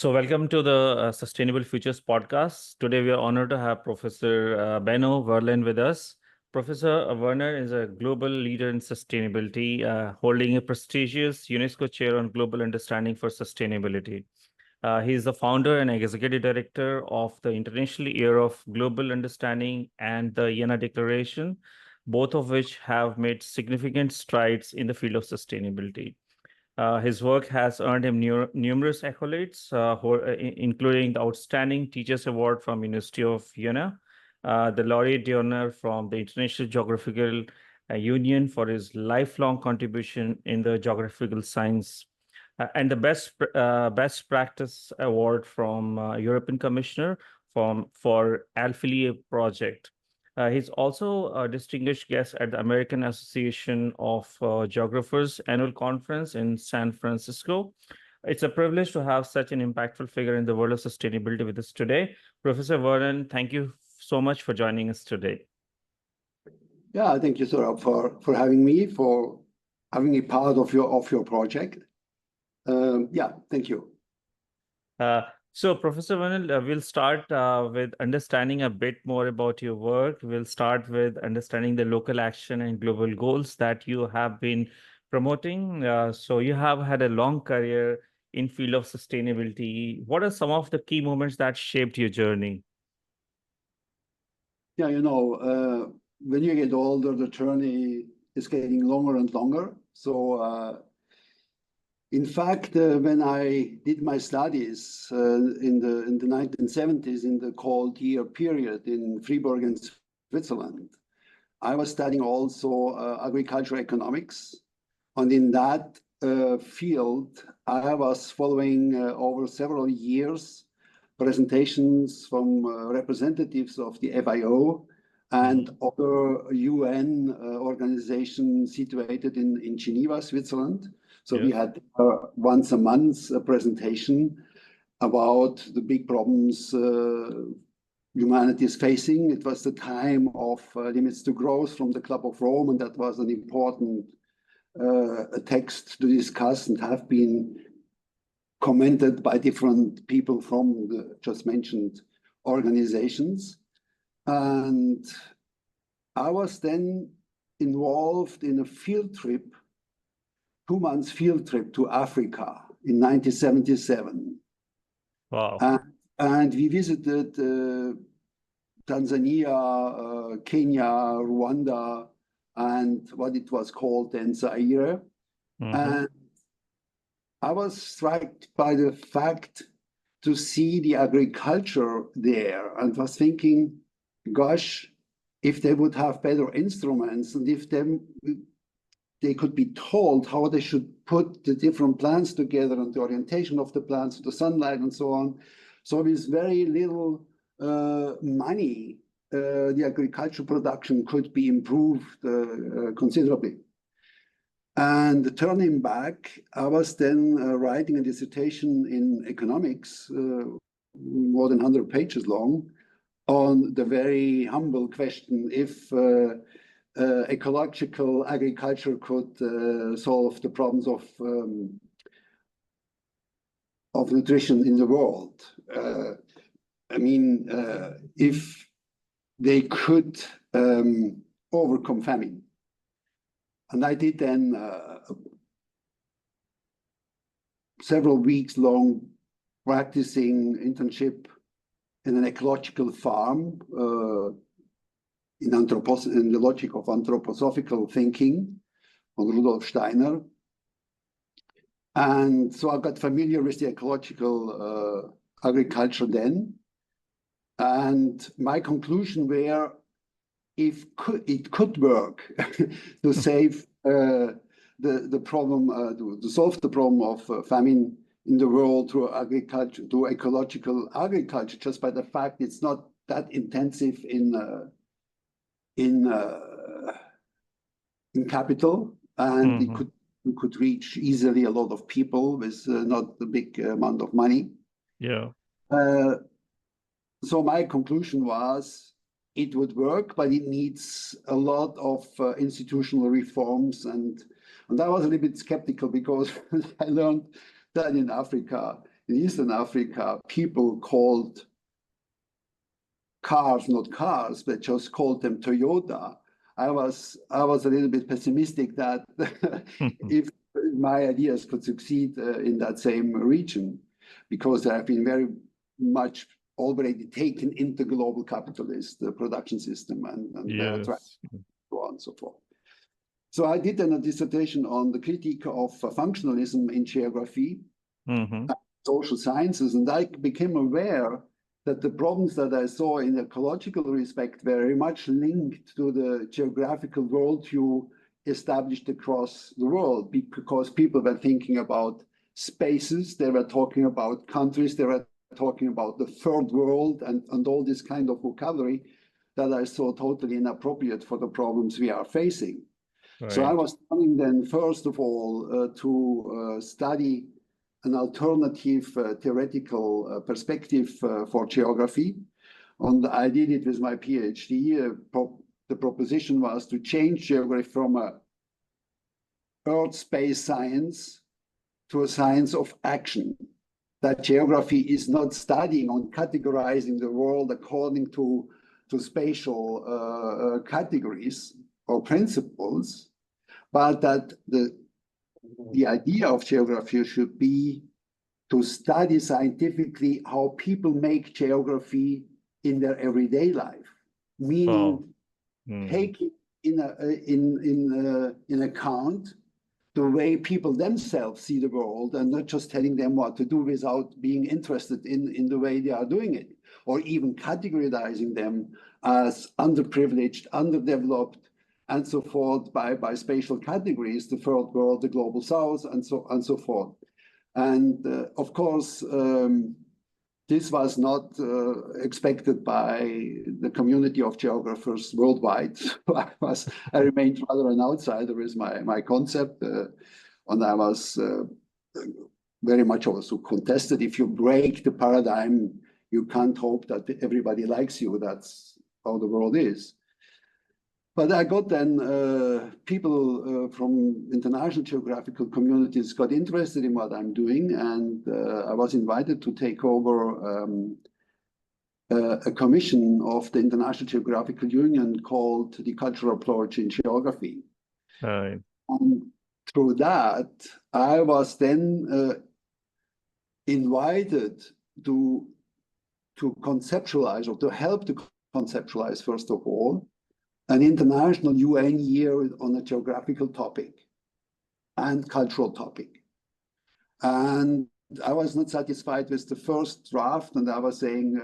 So welcome to the Sustainable Futures podcast. Today we are honored to have Professor Benno Werlen with us. Professor Werner is a global leader in sustainability, holding a prestigious UNESCO Chair on Global Understanding for Sustainability. He is the founder and executive director of the International Year of Global Understanding and the Jena Declaration, both of which have made significant strides in the field of sustainability. His work has earned him numerous accolades, including the Outstanding Teachers Award from University of Jena, the Laureate d'Honneur from the International Geographical Union for his lifelong contribution in the geographical science, and the Best Practice Award from European Commissioner for Alphilia Project. He's also a distinguished guest at the American Association of Geographers annual conference in San Francisco. It's a privilege to have such an impactful figure in the world of sustainability with us today. Professor Werlen, thank you so much for joining us today. Yeah, thank you, Saurabh, for having me, for having me part of your project. Yeah, thank you. So, Professor Werlen, we'll start with understanding a bit more about your work. We'll start with understanding the local action and global goals that you have been promoting. So you have had a long career in field of sustainability. What are some of the key moments that shaped your journey? Yeah, when you get older, the journey is getting longer and longer. So in fact, when I did my studies in the 1970s, in the cold year period in Freiburg in Switzerland, I was studying also agricultural economics. And in that field, I was following over several years presentations from representatives of the FAO and other UN organizations situated in Geneva, Switzerland. So we had once a month a presentation about the big problems humanity is facing. It was the time of limits to growth from the Club of Rome, and that was an important text to discuss and have been commented by different people from the just mentioned organizations. And I was then involved in a field trip, 2 months field trip to Africa in 1977. Wow. And we visited Tanzania, Kenya, Rwanda, and what it was called then Zaire. And I was struck by the fact to see the agriculture there and was thinking, gosh, if they would have better instruments and if they could be told how they should put the different plants together and the orientation of the plants, the sunlight and so on. So with very little money, the agricultural production could be improved considerably. And turning back, I was then writing a dissertation in economics, more than 100 pages long, on the very humble question if ecological agriculture could solve the problems of nutrition in the world. If they could overcome famine. And I did then several weeks long practicing internship in an ecological farm in the logic of anthroposophical thinking on Rudolf Steiner. And so I got familiar with the ecological agriculture then. And my conclusion were, if it could work to save the problem, to solve the problem of famine in the world through agriculture, through ecological agriculture, just by the fact it's not that intensive in capital, and it could reach easily a lot of people with not a big amount of money. Yeah. So my conclusion was, it would work, but it needs a lot of institutional reforms. And I was a little bit skeptical because I learned that in Africa, in Eastern Africa, people called cars, not cars, but just called them Toyota. I was a little bit pessimistic that if my ideas could succeed in that same region, because they have been very much already taken into global capitalist production system and Yes. so on and so forth. So I did then a dissertation on the critique of functionalism in geography, social sciences, and I became aware that the problems that I saw in ecological respect were very much linked to the geographical worldview established across the world, because people were thinking about spaces, they were talking about countries, they were talking about the third world and all this kind of vocabulary that I saw totally inappropriate for the problems we are facing. Right. So I was planning then, first of all, to study an alternative theoretical perspective for geography. And I did it with my PhD. The proposition was to change geography from a earth-space science to a science of action. That geography is not studying on categorizing the world according to spatial categories or principles, but that the idea of geography should be to study scientifically how people make geography in their everyday life, meaning taking in account the way people themselves see the world, and not just telling them what to do without being interested in the way they are doing it, or even categorizing them as underprivileged, underdeveloped, and so forth by spatial categories, the third world, the global south, and so forth. And of course, this was not expected by the community of geographers worldwide. I remained rather an outsider with my concept, and I was very much also contested. If you break the paradigm, you can't hope that everybody likes you. That's how the world is. But I got then people from international geographical communities got interested in what I'm doing, and I was invited to take over a commission of the International Geographical Union called the Cultural Approach in Geography. Right. And through that, I was then invited to conceptualize, or to help to conceptualize, first of all, an international UN year on a geographical topic and cultural topic. And I was not satisfied with the first draft, and I was saying,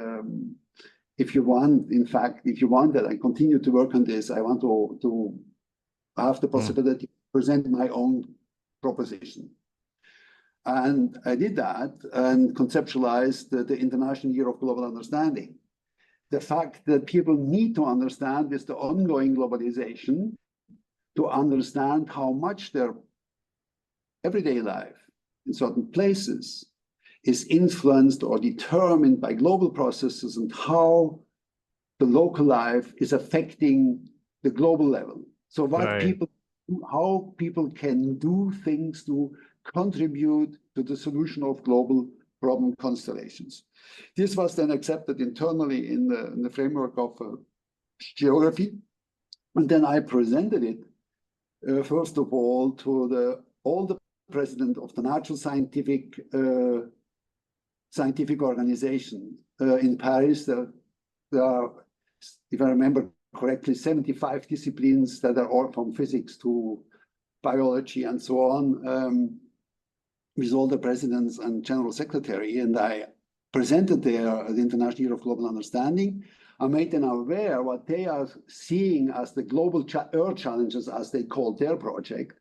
if you want that I continue to work on this, I want to have the possibility to present my own proposition. And I did that and conceptualized the International Year of Global Understanding. The fact that people need to understand with the ongoing globalization, to understand how much their everyday life in certain places is influenced or determined by global processes, and how the local life is affecting the global level. So how people can do things to contribute to the solution of global problem constellations. This was then accepted internally in the framework of geography. And then I presented it, first of all, to all the president of the Natural Scientific Organization in Paris. There are, if I remember correctly, 75 disciplines that are all from physics to biology and so on, with all the presidents and general secretary. And I presented there the International Year of Global Understanding. I made them aware what they are seeing as the global Earth challenges, as they called their project,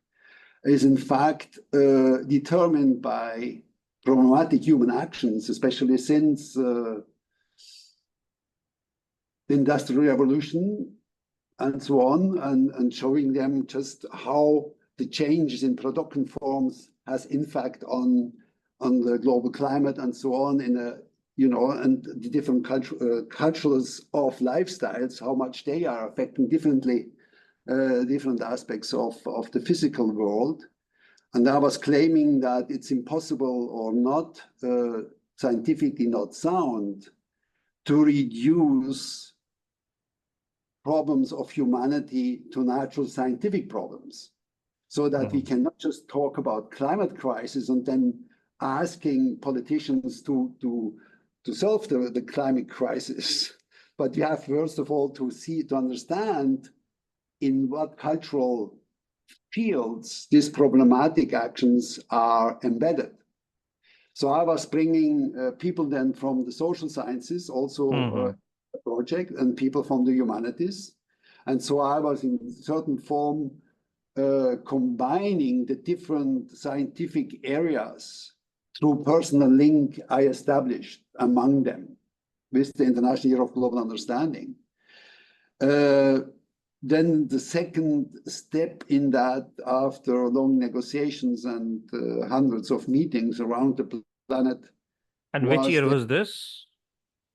is in fact determined by problematic human actions, especially since the Industrial Revolution and so on, and showing them just how the changes in production forms has impact on the global climate and so on, and the different cultures of lifestyles, how much they are affecting differently different aspects of the physical world. And I was claiming that it's impossible or not scientifically not sound to reduce problems of humanity to natural scientific problems, so that we cannot just talk about climate crisis and then asking politicians to solve the climate crisis. But we have first of all to understand in what cultural fields these problematic actions are embedded. So I was bringing people then from the social sciences, also a project, and people from the humanities. And so I was in certain form combining the different scientific areas through personal link I established among them with the International Year of Global Understanding. Then the second step in that, after long negotiations and hundreds of meetings around the planet. And which year was this?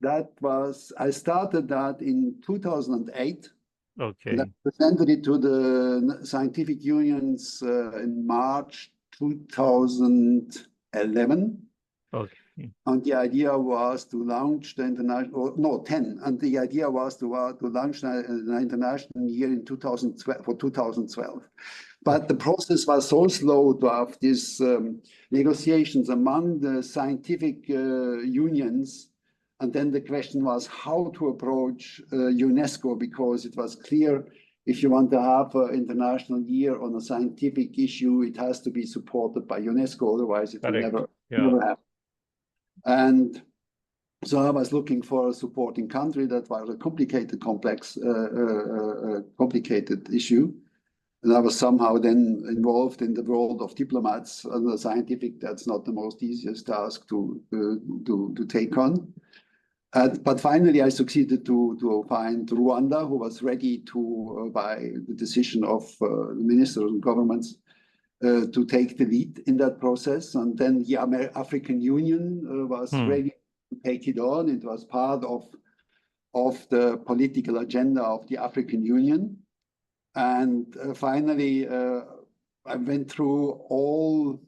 That was, I started that in 2008. Okay. And I presented it to the scientific unions in March 2011. Okay. And the idea was to launch the international, no, 10. And the idea was to launch the international year in 2012, for 2012. But the process was so slow to have these negotiations among the scientific unions. And then the question was how to approach UNESCO, because it was clear if you want to have an international year on a scientific issue, it has to be supported by UNESCO, otherwise it will never happen. And so I was looking for a supporting country. That was a complicated, complicated issue. And I was somehow then involved in the world of diplomats and the scientific. That's not the most easiest task to take on. But finally, I succeeded to find Rwanda, who was ready to, by the decision of the ministers and governments, to take the lead in that process. And then the African Union was ready to take it on. It was part of the political agenda of the African Union. And finally, I went through all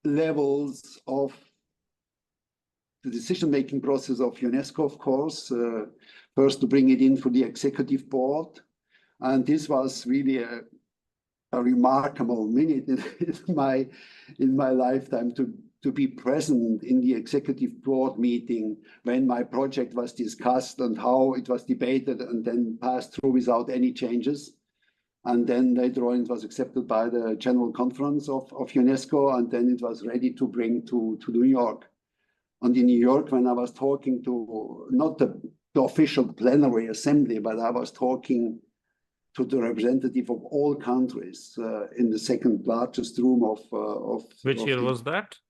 levels of the decision-making process of UNESCO, of course, first to bring it in for the executive board. And this was really a remarkable minute in my lifetime to be present in the executive board meeting when my project was discussed and how it was debated and then passed through without any changes. And then later on, it was accepted by the General Conference of UNESCO, and then it was ready to bring to New York. And in New York, when I was talking to, not the official plenary assembly, but I was talking to the representative of all countries in the second largest room of Which year was that?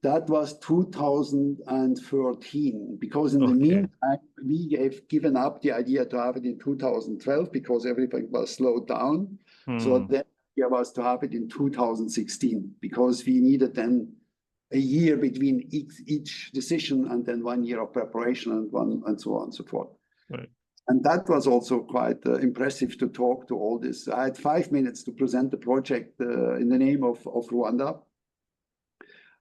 That was 2013, because in the meantime, we have given up the idea to have it in 2012 because everything was slowed down. So then the idea was to have it in 2016 because we needed then a year between each decision and then 1 year of preparation and so on and so forth. Right. And that was also quite impressive to talk to all this. I had 5 minutes to present the project in the name of Rwanda,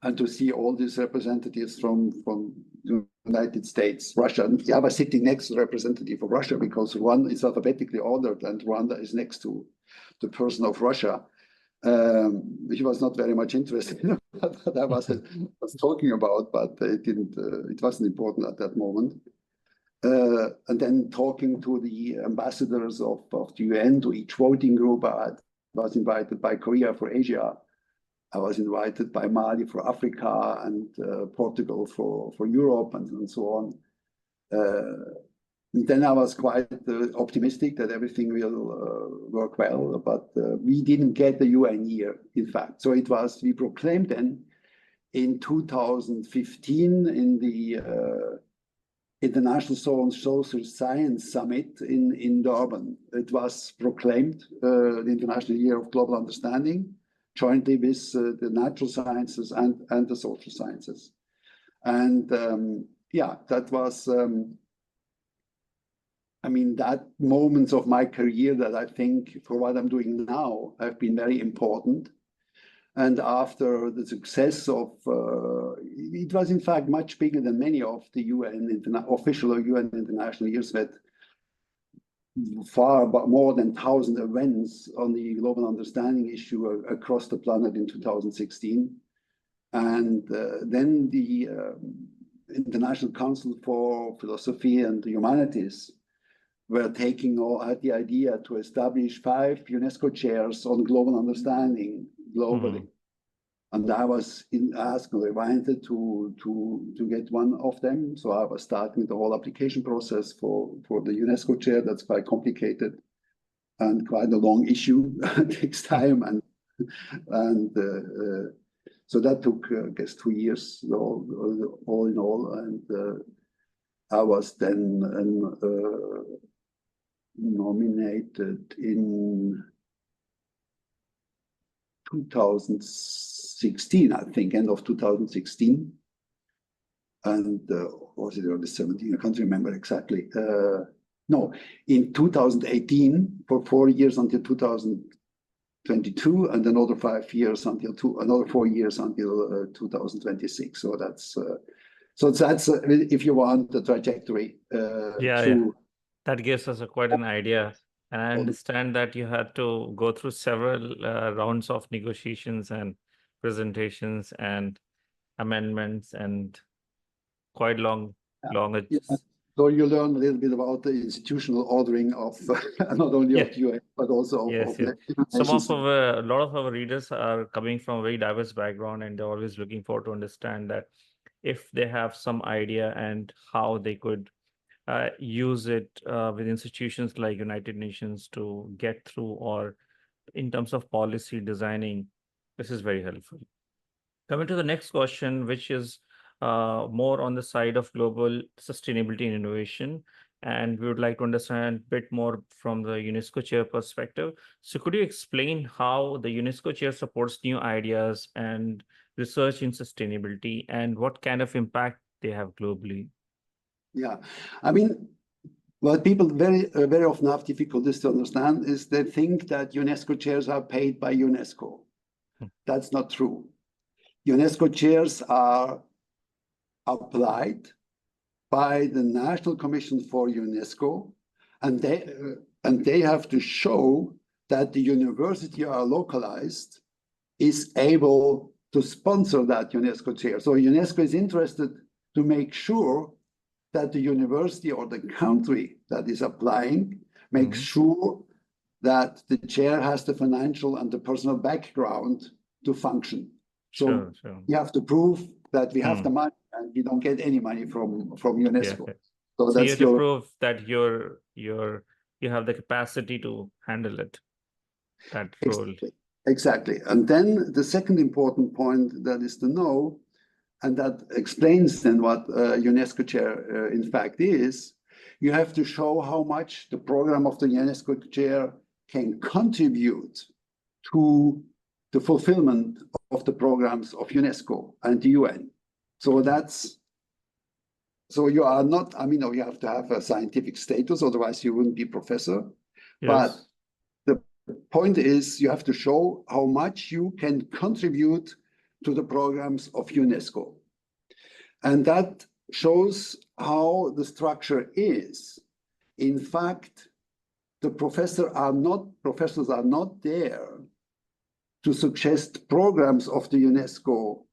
and to see all these representatives from the United States, Russia. And I was sitting next to the representative of Russia because Rwanda is alphabetically ordered and Rwanda is next to the person of Russia. He was not very much interested in what I was talking about, but it wasn't important at that moment. And then talking to the ambassadors of the UN, to each voting group. I was invited by Korea for Asia. I was invited by Mali for Africa and Portugal for Europe and so on. And then I was quite optimistic that everything will work well, but we didn't get the UN year, in fact. So we proclaimed then in 2015 in the International Social Science Summit in Durban. It was proclaimed the International Year of Global Understanding, jointly with the natural sciences and the social sciences. And yeah, that was I mean, that moments of my career that I think for what I'm doing now have been very important. And after the success of, it was in fact much bigger than many of the official UN international years, that far but more than 1,000 events on the global understanding issue across the planet in 2016. And then the International Council for Philosophy and the Humanities were taking had the idea to establish 5 UNESCO chairs on global understanding globally. And I was asked or invited to get one of them. So I was starting the whole application process for the UNESCO chair. That's quite complicated and quite a long issue. It takes time. And so that took, I guess, 2 years all in all. And I was then nominated in 2016, I think, end of 2016. And was it early 17? I can't remember exactly. No, in 2018 for 4 years until 2022, and another 5 years until another 4 years until 2026. So that's if you want the trajectory through. That gives us quite an idea. And I understand that you had to go through several rounds of negotiations and presentations and amendments and quite long. So you learn a little bit about the institutional ordering of not only of the UN, but also of a lot of our readers are coming from a very diverse background, and they're always looking forward to understand that if they have some idea and how they could use it with institutions like United Nations to get through, or in terms of policy designing, this is very helpful. Coming to the next question, which is more on the side of global sustainability and innovation, and we would like to understand a bit more from the UNESCO Chair perspective. So could you explain how the UNESCO Chair supports new ideas and research in sustainability, and what kind of impact they have globally? Yeah, I mean, what people very often have difficulties to understand is they think that UNESCO chairs are paid by UNESCO. That's not true. UNESCO chairs are applied by the National Commission for UNESCO, and they have to show that the university are localized is able to sponsor that UNESCO chair. So UNESCO is interested to make sure that the university or the country that is applying makes sure that the chair has the financial and the personal background to function. So you have to prove that we have the money, and we don't get any money from UNESCO. So that's you have to prove that you have the capacity to handle it, that role. Exactly. And then the second important point that is to know, and that explains then what UNESCO chair in fact is, you have to show how much the program of the UNESCO chair can contribute to the fulfillment of the programs of UNESCO and the UN. So you are not, I mean, you have to have a scientific status, otherwise you wouldn't be professor. Yes. But the point is you have to show how much you can contribute to the programs of UNESCO. And that shows how the structure is. In fact, the professors are not there to suggest programs of the UNESCO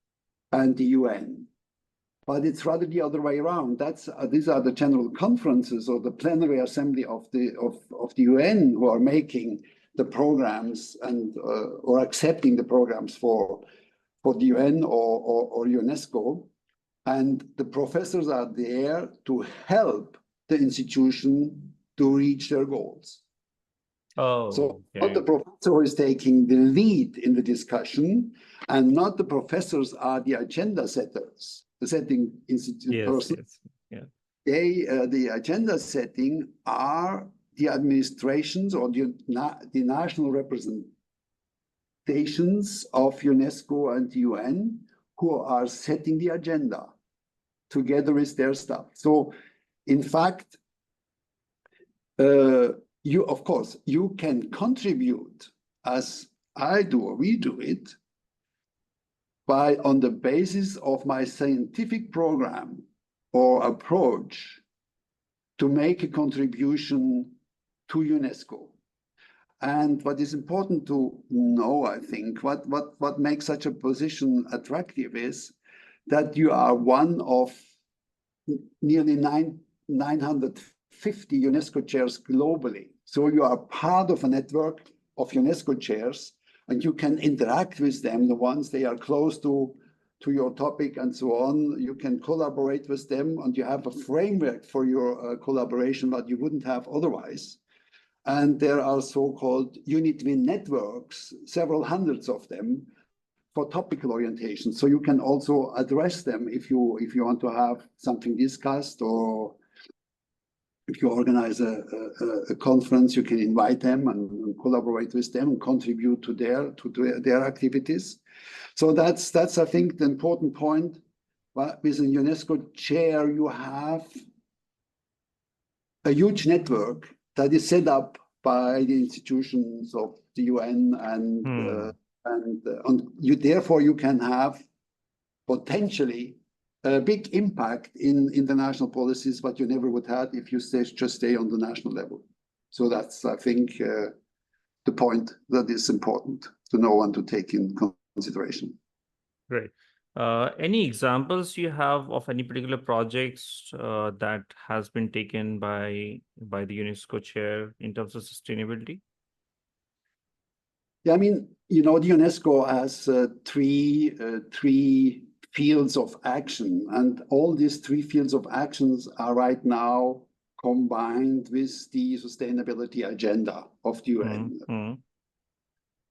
and the UN, but it's rather the other way around. These are the general conferences or the plenary assembly of the UN who are making the programs and or accepting the programs for the UN or UNESCO. And the professors are there to help the institution to reach their goals. So not the professor who is taking the lead in the discussion, and not the professors are the agenda setters, the setting institute persons. The agenda setting are the administrations or the national representations of UNESCO and the UN, who are setting the agenda together with their staff. So, in fact, of course, you can contribute as I do or we do it by on the basis of my scientific program or approach to make a contribution to UNESCO. And what is important to know, I think, what makes such a position attractive is that you are one of nearly 950 UNESCO chairs globally. So you are part of a network of UNESCO chairs, and you can interact with them, the ones they are close to your topic and so on. You can collaborate with them, and you have a framework for your collaboration that you wouldn't have otherwise. And there are so-called unit-win networks, several hundreds of them, for topical orientation. So you can also address them if you want to have something discussed, or if you organize a conference, you can invite them and collaborate with them and contribute to their activities. So that's I think the important point. But with a UNESCO chair, you have a huge network that is set up by the institutions of the UN, and therefore you can have potentially a big impact in international policies, but you never would have if you just stay on the national level. So that's, I think, the point that is important to know and to take in consideration. Great. Any examples you have of any particular projects that has been taken by the UNESCO chair in terms of sustainability? Yeah, I mean, the UNESCO has three fields of action, and all these three fields of actions are right now combined with the sustainability agenda of the UN,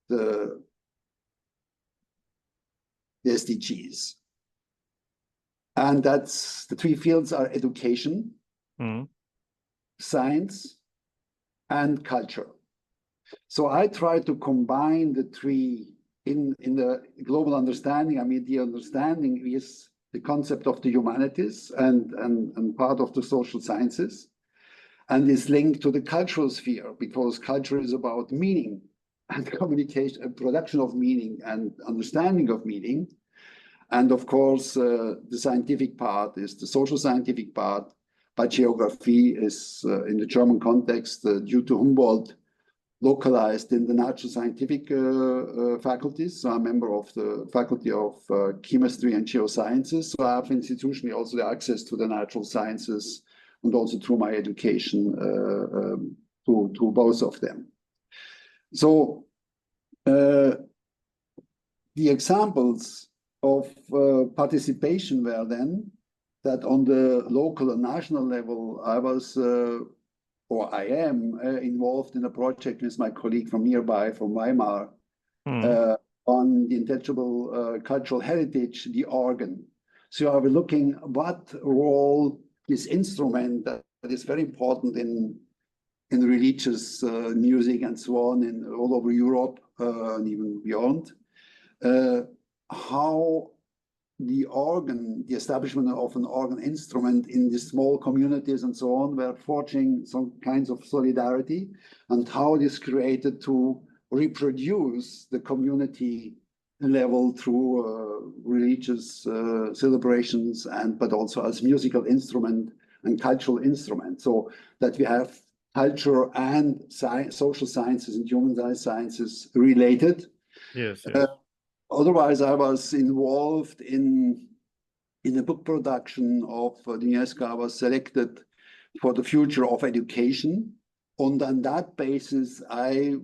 the SDGs. And that's the three fields are education, science, and culture. So I try to combine the three in the global understanding. I mean, the understanding is the concept of the humanities and part of the social sciences, and is linked to the cultural sphere, because culture is about meaning and communication, production of meaning and understanding of meaning. And of course, the scientific part is the social scientific part, but geography is, in the German context, due to Humboldt, localized in the natural scientific faculties. So I'm a member of the Faculty of Chemistry and Geosciences. So I have institutionally also the access to the natural sciences, and also through my education to both of them. So the examples of participation were then that on the local and national level, I was or I am involved in a project with my colleague from nearby, from Weimar, on the intangible cultural heritage, the organ. So I was looking what role this instrument that is very important in religious music and so on, all over Europe and even beyond, how the organ, the establishment of an organ instrument in the small communities and so on, were forging some kinds of solidarity, and how it is created to reproduce the community level through religious celebrations, but also as musical instrument and cultural instrument, so that we have culture and social sciences and human sciences related. Yes, yes. Otherwise, I was involved in a book production of the UNESCO. I was selected for the future of education. And on that basis, I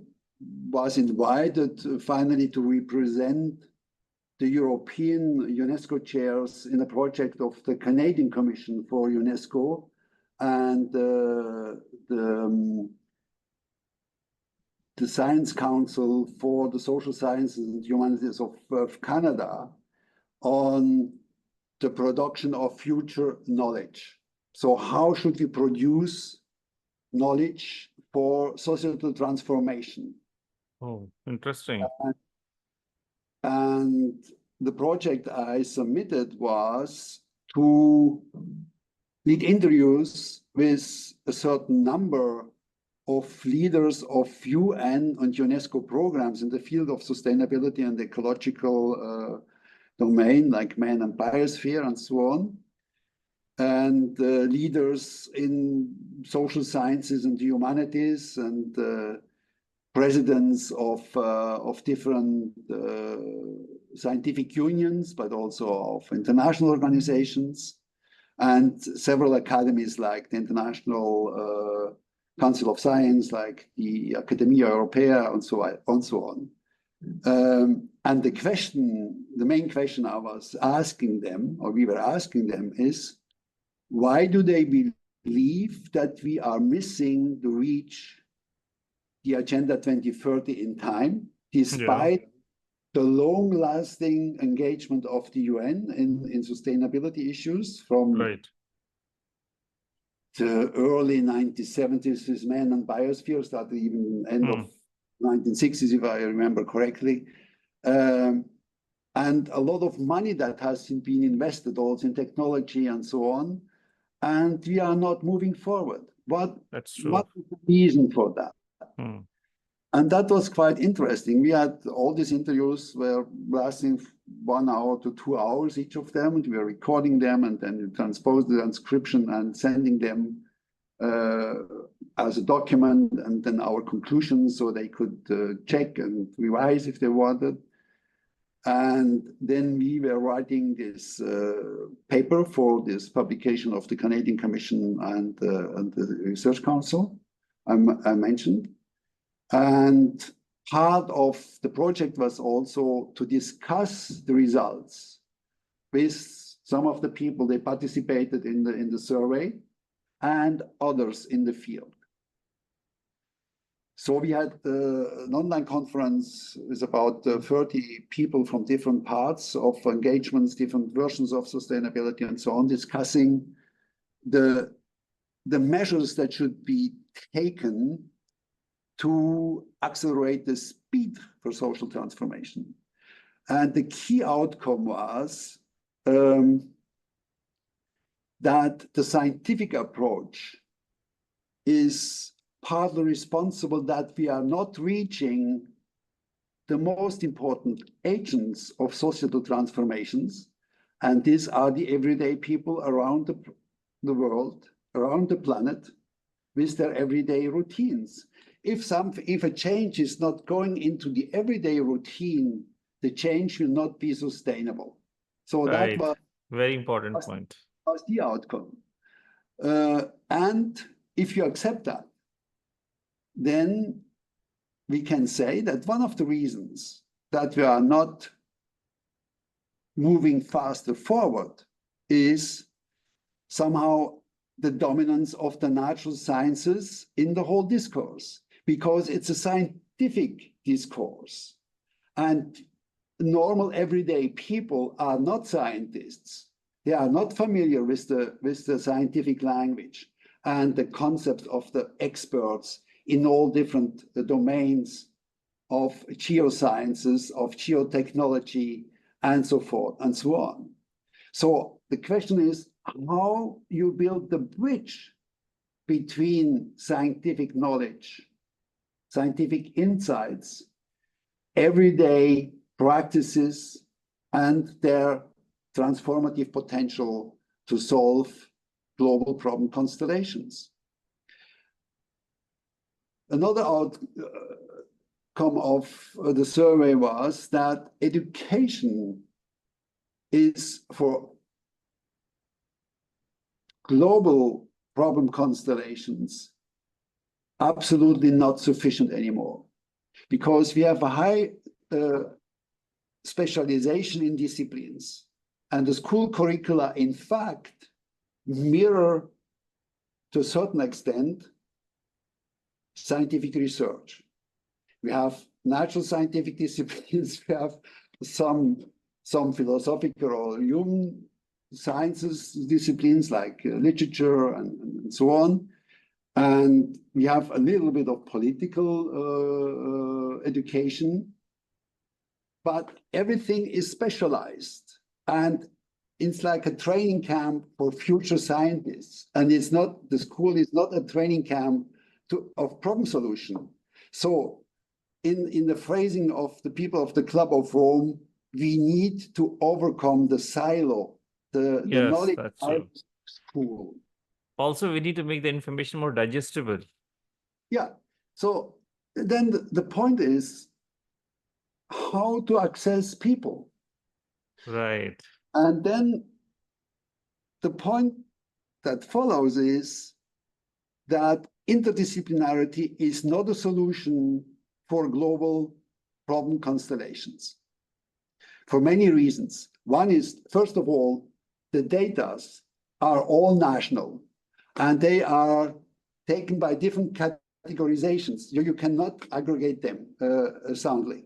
was invited finally to represent the European UNESCO chairs in a project of the Canadian Commission for UNESCO and the Science Council for the Social Sciences and Humanities of Canada on the production of future knowledge. So how should we produce knowledge for societal transformation? Oh, interesting. And the project I submitted was to lead interviews with a certain number of leaders of UN and UNESCO programs in the field of sustainability and ecological domain, like man and biosphere and so on, and leaders in social sciences and humanities, and presidents of different scientific unions, but also of international organizations, and several academies like the International Council of Science, like the Academia Europaea, and so on. And the main question I was asking them, or we were asking them, is why do they believe that we are missing to reach the Agenda 2030 in time, despite the long-lasting engagement of the UN in sustainability issues from the early 1970s with man and biosphere, started even end of 1960s, if I remember correctly. And a lot of money that has been invested also in technology and so on. And we are not moving forward. What is the reason for that? And that was quite interesting. We had all these interviews were lasting 1 hour to 2 hours, each of them, and we were recording them and then transpose the transcription and sending them as a document, and then our conclusions so they could check and revise if they wanted. And then we were writing this paper for this publication of the Canadian Commission and the Research Council I mentioned. And part of the project was also to discuss the results with some of the people they participated in the survey and others in the field. So we had an online conference with about 30 people from different parts of engagements, different versions of sustainability and so on, discussing the measures that should be taken to accelerate the speed for social transformation. And the key outcome was that the scientific approach is partly responsible that we are not reaching the most important agents of societal transformations. And these are the everyday people around the world, around the planet, with their everyday routines. If a change is not going into the everyday routine, the change will not be sustainable. So that was very important point. Was the outcome. And if you accept that, then we can say that one of the reasons that we are not moving faster forward is somehow the dominance of the natural sciences in the whole discourse, because it's a scientific discourse. And normal everyday people are not scientists. They are not familiar with the scientific language and the concepts of the experts in all different domains of geosciences, of geotechnology, and so forth and so on. So the question is how you build the bridge between scientific knowledge, scientific insights, everyday practices, and their transformative potential to solve global problem constellations. Another outcome of the survey was that education is for global problem constellations absolutely not sufficient anymore, because we have a high specialization in disciplines, and the school curricula, in fact, mirror to a certain extent scientific research. We have natural scientific disciplines, we have some philosophical or human sciences disciplines like literature and so on. And we have a little bit of political education, but everything is specialized. And it's like a training camp for future scientists. And it's not, the school is not a training camp of problem solution. So in the phrasing of the people of the Club of Rome, we need to overcome the silo, the Yes, knowledge that's true. school. Also, we need to make the information more digestible. Yeah. So then the point is how to access people. Right. And then the point that follows is that interdisciplinarity is not a solution for global problem constellations for many reasons. One is, first of all, the data are all national and they are taken by different categorizations. You cannot aggregate them soundly.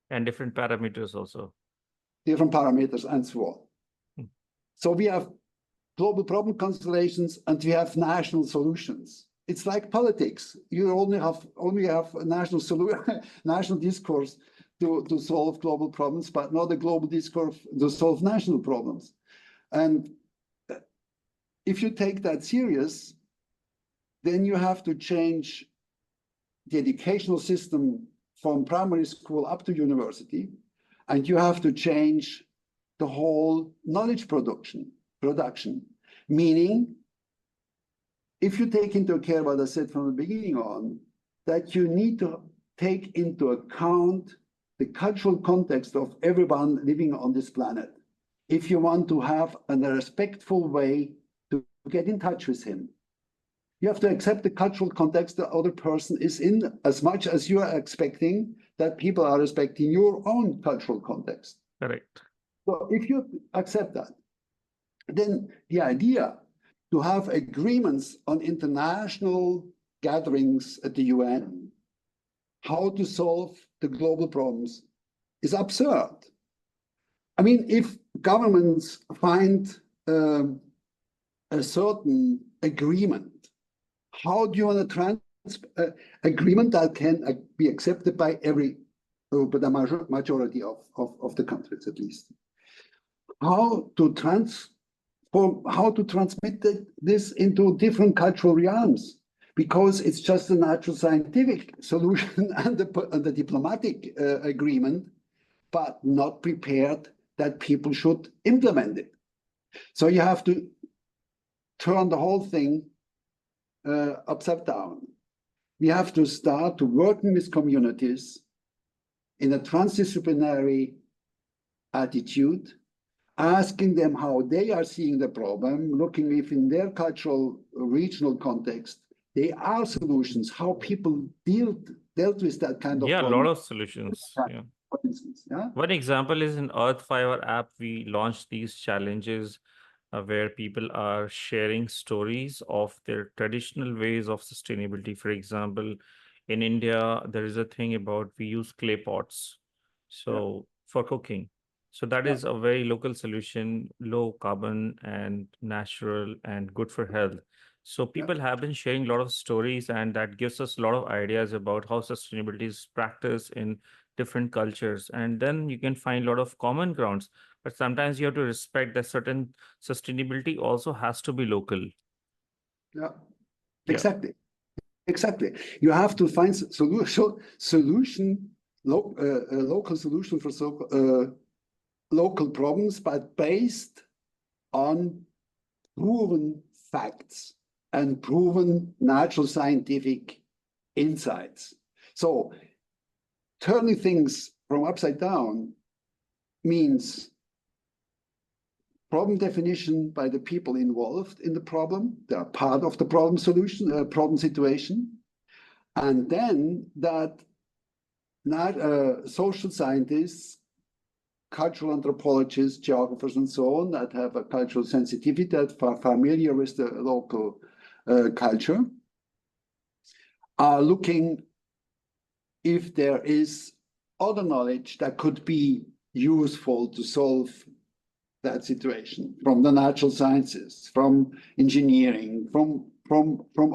And different parameters also. Different parameters and so on. Hmm. So we have global problem constellations and we have national solutions. It's like politics. You only have a national national discourse to solve global problems, but not a global discourse to solve national problems. And if you take that serious, then you have to change the educational system from primary school up to university, and you have to change the whole knowledge production, meaning if you take into account what I said from the beginning on, that you need to take into account the cultural context of everyone living on this planet. If you want to have a respectful way to get in touch with him, you have to accept the cultural context the other person is in as much as you are expecting that people are respecting your own cultural context. Correct. So if you accept that, then the idea to have agreements on international gatherings at the UN, how to solve the global problems, is absurd. I mean, if governments find a certain agreement, how do you want to agreement that can be accepted by but the majority of the countries at least? How to transmit this into different cultural realms, because it's just a natural scientific solution and the diplomatic agreement, but not prepared that people should implement it. So you have to turn the whole thing upside down. We have to start to working with communities in a transdisciplinary attitude, asking them how they are seeing the problem, looking if in their cultural, regional context, they are solutions, how people dealt with that kind of Yeah, a problem. lot of solutions. Yeah. For instance, yeah. One example is in Earth Fiber app, we launched these challenges where people are sharing stories of their traditional ways of sustainability. For example, in India, there is a thing about we use clay pots for cooking. So that is a very local solution, low carbon and natural and good for health. So people have been sharing a lot of stories, and that gives us a lot of ideas about how sustainability is practiced in different cultures. And then you can find a lot of common grounds, but sometimes you have to respect that certain sustainability also has to be local. Yeah, exactly. Exactly. You have to find local solution for local problems, but based on proven facts and proven natural scientific insights. So turning things from upside down means problem definition by the people involved in the problem. They are part of the problem situation. And then that social scientists, cultural anthropologists, geographers, and so on, that have a cultural sensitivity, that are familiar with the local culture, are looking if there is other knowledge that could be useful to solve that situation, from the natural sciences, from engineering, from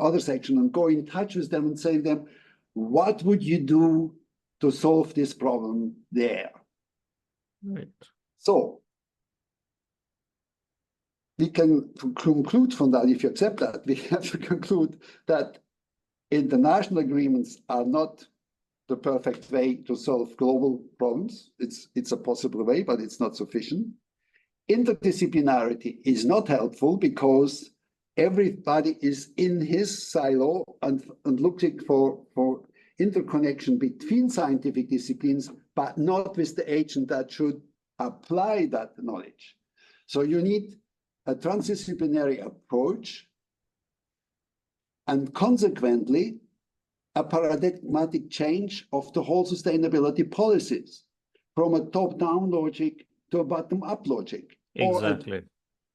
other sections, and go in touch with them and say to them, what would you do to solve this problem there? Right. So we can conclude from that, if you accept that, we have to conclude that international agreements are not the perfect way to solve global problems. It's a possible way, but it's not sufficient. Interdisciplinarity is not helpful because everybody is in his silo and looking for interconnection between scientific disciplines, but not with the agent that should apply that knowledge. So you need a transdisciplinary approach, and consequently, a paradigmatic change of the whole sustainability policies from a top-down logic to a bottom-up logic. Exactly.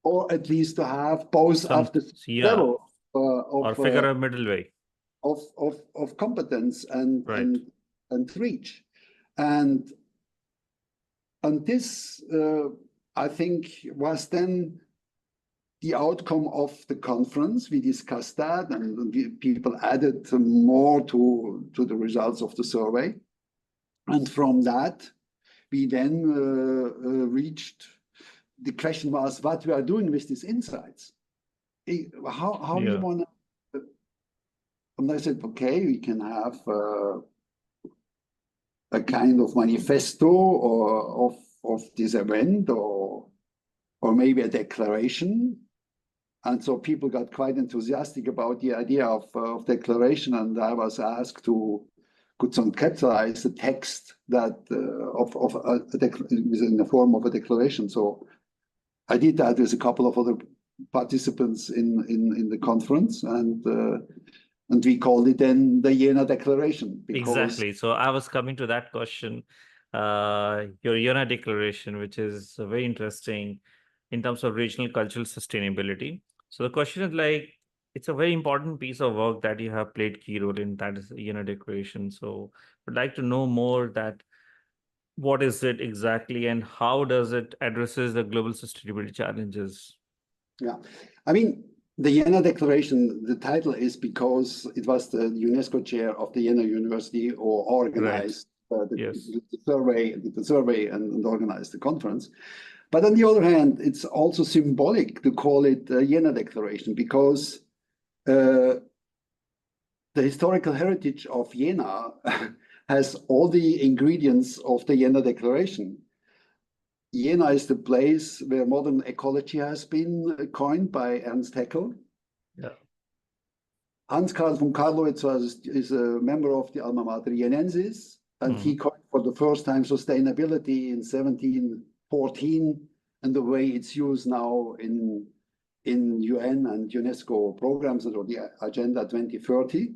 Or at least to have both at the level or figure a middle way of competence and reach. And this, I think, was then the outcome of the conference. We discussed that, and people added more to the results of the survey. And from that, we then reached, the question was what we are doing with these insights. How you want to, and I said, okay, we can have a kind of manifesto or of this event, or maybe a declaration. And so people got quite enthusiastic about the idea of declaration, and I was asked to conceptualize the text that in the form of a declaration. So I did that with a couple of other participants in the conference, and we called it then the Jena Declaration. Exactly. So I was coming to that question. Your Jena Declaration, which is very interesting in terms of regional cultural sustainability. So the question is like, it's a very important piece of work that you have played key role in, that is Jena Declaration. So I'd like to know more that what is it exactly and how does it addresses the global sustainability challenges? Yeah, I mean, the Jena Declaration, the title is because it was the UNESCO Chair of the Jena University or organized the survey and organized the conference. But on the other hand, it's also symbolic to call it the Jena Declaration because the historical heritage of Jena has all the ingredients of the Jena Declaration. Jena is the place where modern ecology has been coined by Ernst Haeckel. Yeah. Hans Karl von Carlowitz is a member of the alma mater Jenensis, and he coined for the first time sustainability in 1714, and the way it's used now in UN and UNESCO programs, or the Agenda 2030.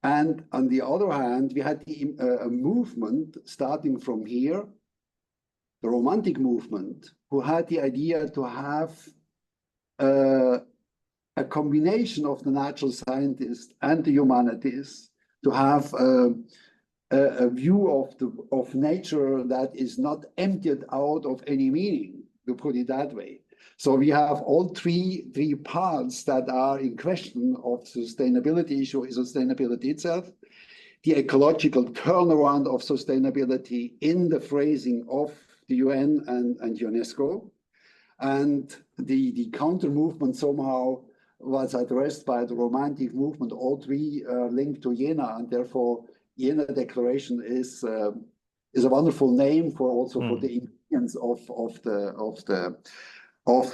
And on the other hand, we had a movement starting from here, the Romantic movement, who had the idea to have a combination of the natural scientists and the humanities, to have a view of nature that is not emptied out of any meaning, to put it that way. So we have all three parts that are in question of sustainability issue: is sustainability itself, the ecological turnaround of sustainability in the phrasing of the UN and UNESCO, and the counter movement somehow was addressed by the Romantic movement. All three are linked to Jena, and therefore Jena Declaration is a wonderful name for the ingredients of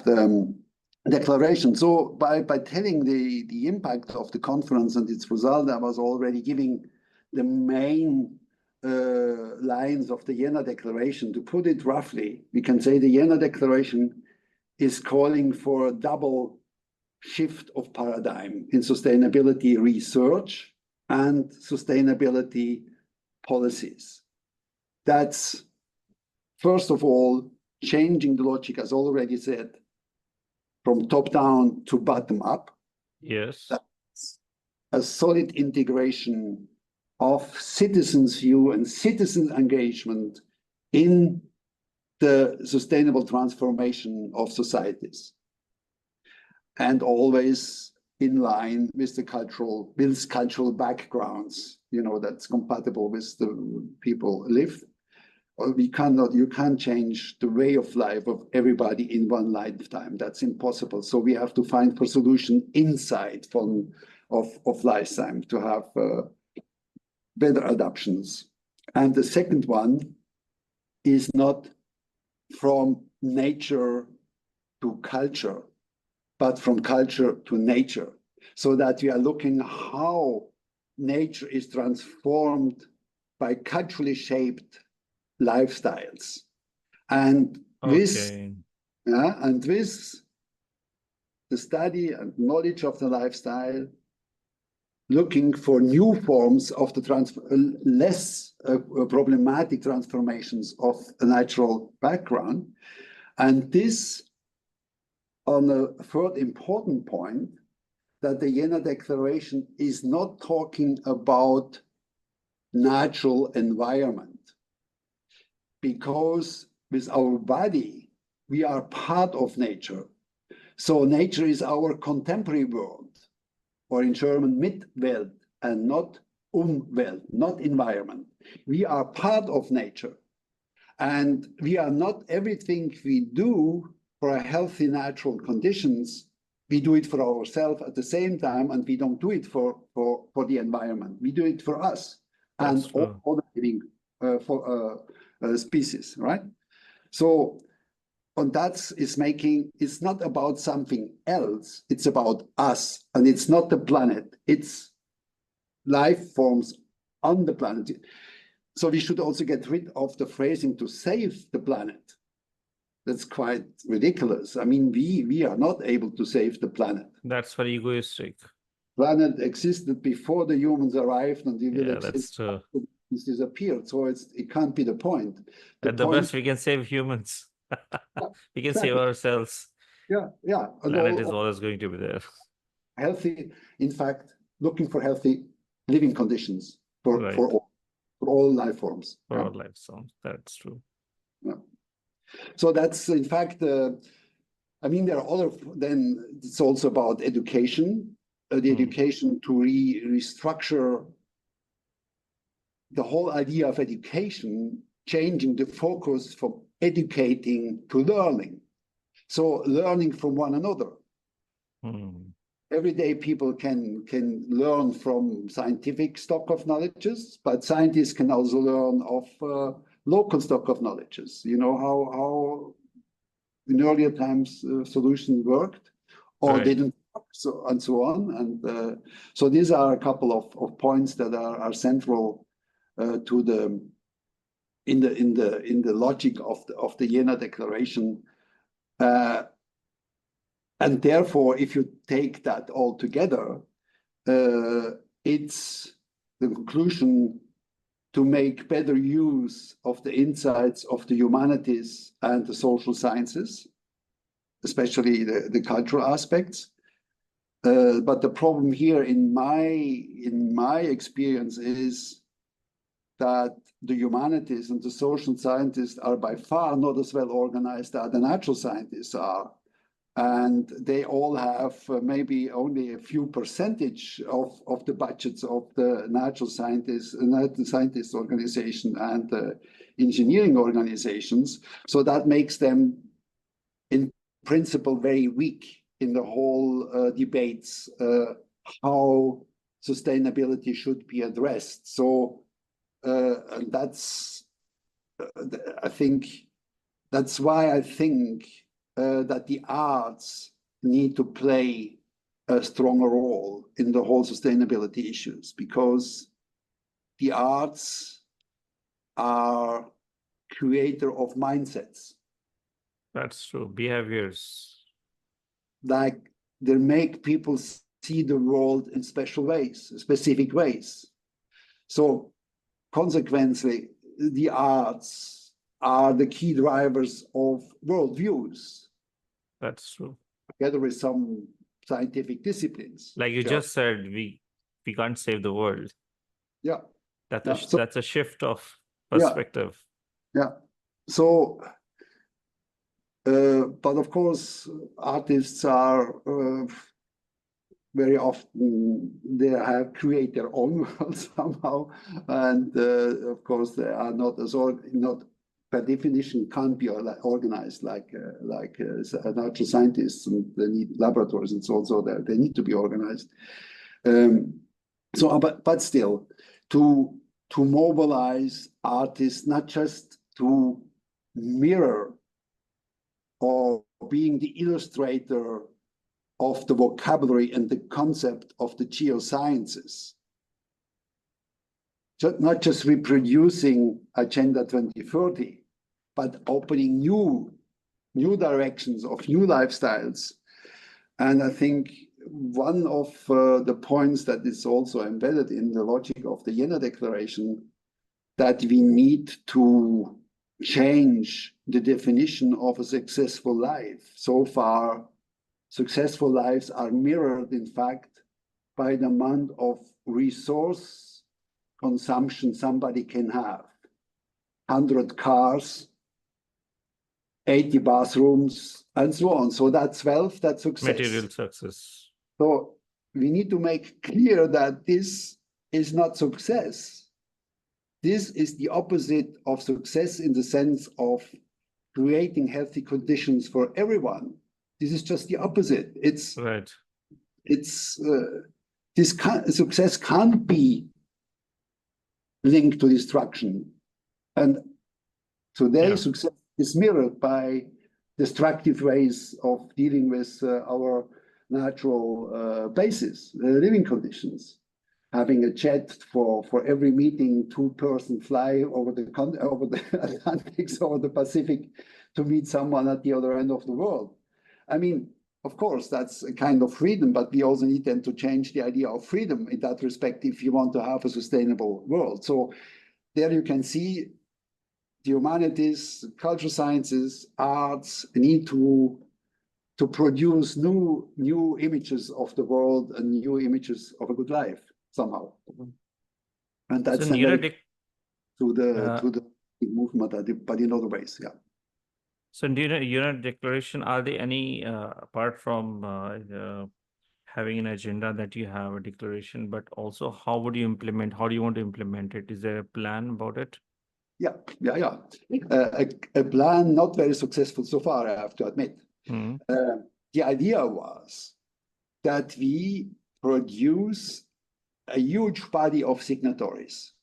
the declaration. So by telling the impact of the conference and its result, I was already giving the main lines of the Jena Declaration. To put it roughly, we can say the Jena Declaration is calling for a double shift of paradigm in sustainability research and sustainability policies. That's, first of all, changing the logic, as already said, from top down to bottom up. Yes. That's a solid integration of citizens' view and citizen engagement in the sustainable transformation of societies, and always in line with the cultural backgrounds, that's compatible with the people live. Or you can't change the way of life of everybody in one lifetime. That's impossible. So we have to find a solution inside from of lifetime to have better adaptations. And the second one is not from nature to culture, but from culture to nature, so that we are looking how nature is transformed by culturally shaped lifestyles. And with the study and knowledge of the lifestyle, looking for new forms of the less problematic transformations of a natural background. And this on a third important point, that the Jena Declaration is not talking about natural environment, because with our body, we are part of nature. So nature is our contemporary world, or in German, Mitwelt, and not Umwelt, not environment. We are part of nature. And we are not everything we do for a healthy natural conditions, we do it for ourselves at the same time, and we don't do it for the environment. We do it for us and all other living species, right? So, and that's it's not about something else, it's about us, and it's not the planet, it's life forms on the planet. So we should also get rid of the phrasing to save the planet. That's quite ridiculous. I mean, we are not able to save the planet. That's very egoistic. Planet existed before the humans arrived, and it will exist after it's disappeared. So it can't be the point. At the best, we can save humans. We can save ourselves. Yeah. Planet is always going to be there. Healthy, in fact, looking for healthy living conditions for all life forms. For all life forms, that's true. Yeah. So that's, in fact, I mean, there are other, then it's also about education, the education to restructure the whole idea of education, changing the focus from educating to learning. So learning from one another. Every day people can learn from scientific stock of knowledges, but scientists can also learn of local stock of knowledges. You know how in earlier times solutions worked or didn't, so and so on. And so these are a couple of points that are central to the in the logic of the Jena Declaration. And therefore, if you take that all together, it's the conclusion to make better use of the insights of the humanities and the social sciences, especially the cultural aspects. But the problem here, in my experience, is that the humanities and the social scientists are by far not as well organized as the natural scientists are. And they all have maybe only a few percentage of the budgets of the natural scientists, the scientist organization and the engineering organizations. So that makes them, in principle, very weak in the whole debates how sustainability should be addressed. So and that's, I think, that's why I think that the arts need to play a stronger role in the whole sustainability issues, because the arts are creator of mindsets. That's true. Behaviors. Like they make people see the world in special ways, specific ways. So consequently, the arts are the key drivers of worldviews. That's true. Together with some scientific disciplines. Like you just said, we can't save the world. Yeah. That's a shift of perspective. Yeah. So, but of course, artists are very often, they have create their own world somehow, and of course they are not not per definition can't be organized like natural scientists, and they need laboratories and so on. So they need to be organized. But still, to mobilize artists, not just to mirror or being the illustrator of the vocabulary and the concept of the geosciences, not just reproducing Agenda 2030, but opening new directions of new lifestyles. And I think one of the points that is also embedded in the logic of the Jena Declaration, that we need to change the definition of a successful life. So far, successful lives are mirrored, in fact, by the amount of resource consumption somebody can have. 100 cars, 80 bathrooms, and so on. So that's wealth, that's success. Material success. So we need to make clear that this is not success. This is the opposite of success in the sense of creating healthy conditions for everyone. This is just the opposite. Success can't be linked to destruction. And today, success is mirrored by destructive ways of dealing with our natural basis, living conditions. Having a jet for every meeting, 2-person fly over the Atlantic, over the Pacific, to meet someone at the other end of the world. I mean, of course, that's a kind of freedom, but we also need then to change the idea of freedom in that respect if you want to have a sustainable world. So there you can see the humanities, cultural sciences, arts need to produce new images of the world and new images of a good life somehow. And that's so to the movement, but in other ways, yeah. So in Jena Declaration, are there any, apart from having an agenda that you have a declaration, but also how do you want to implement it? Is there a plan about it? Yeah. A plan not very successful so far, I have to admit. The idea was that we produce a huge body of signatories,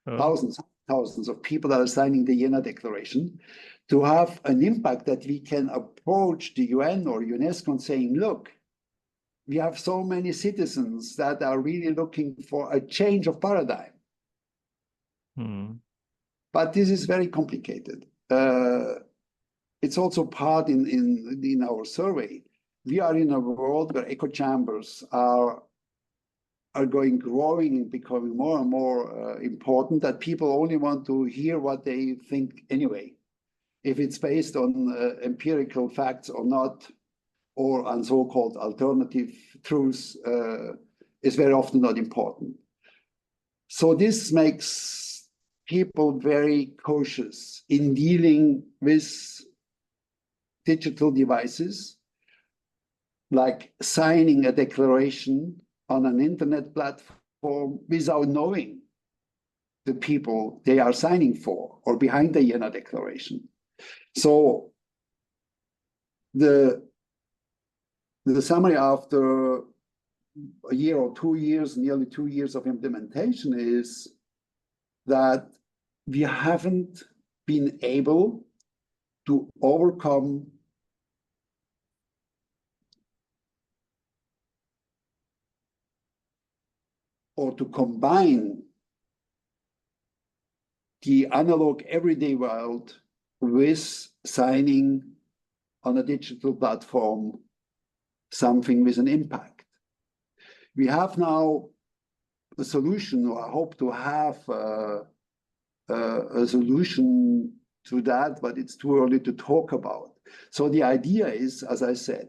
thousands of people that are signing the Jena Declaration, to have an impact that we can approach the UN or UNESCO and saying, look, we have so many citizens that are really looking for a change of paradigm. But this is very complicated. It's also part in our survey. We are in a world where echo chambers are growing and becoming more and more important, that people only want to hear what they think anyway. If it's based on empirical facts or not, or on so-called alternative truths, is very often not important. So this makes people very cautious in dealing with digital devices, like signing a declaration on an internet platform without knowing the people they are signing for or behind the Jena Declaration. So the summary after a year or 2 years, nearly 2 years of implementation, is that we haven't been able to overcome or to combine the analog everyday world with signing on a digital platform something with an impact. We have now a solution, or I hope to have a solution to that, but it's too early to talk about. So the idea is, as I said,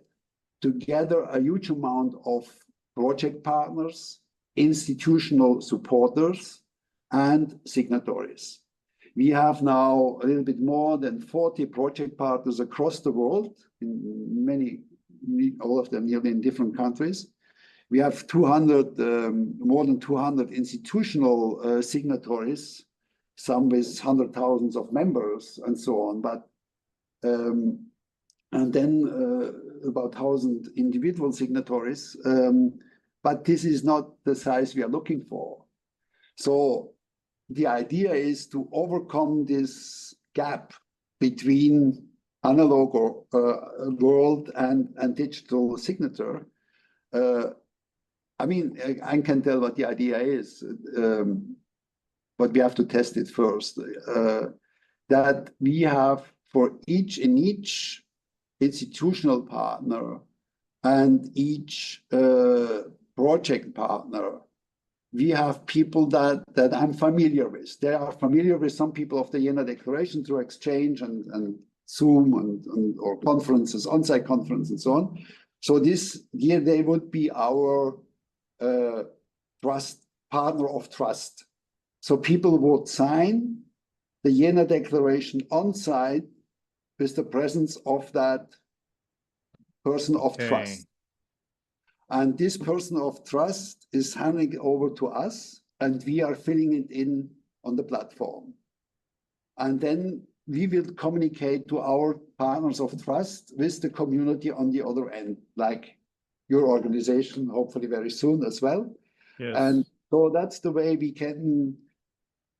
to gather a huge amount of project partners, institutional supporters, and signatories. We have now a little bit more than 40 project partners across the world, in all of them nearly in different countries. We have more than 200 institutional signatories, some with hundreds of thousands of members and so on. But and then about 1,000 individual signatories. but this is not the size we are looking for. So the idea is to overcome this gap between analog or world and digital signature. I mean, I can tell what the idea is, but we have to test it first. That we have for each institutional partner and each project partner, we have people that I'm familiar with. They are familiar with some people of the Jena Declaration through exchange and Zoom and or conferences, on-site conference and so on. So this year they would be our trust partner of trust. So people would sign the Jena Declaration on-site with the presence of that person of trust. And this person of trust is handing it over to us, and we are filling it in on the platform. And then we will communicate to our partners of trust with the community on the other end, like your organization, hopefully very soon as well. Yes. And so that's the way we can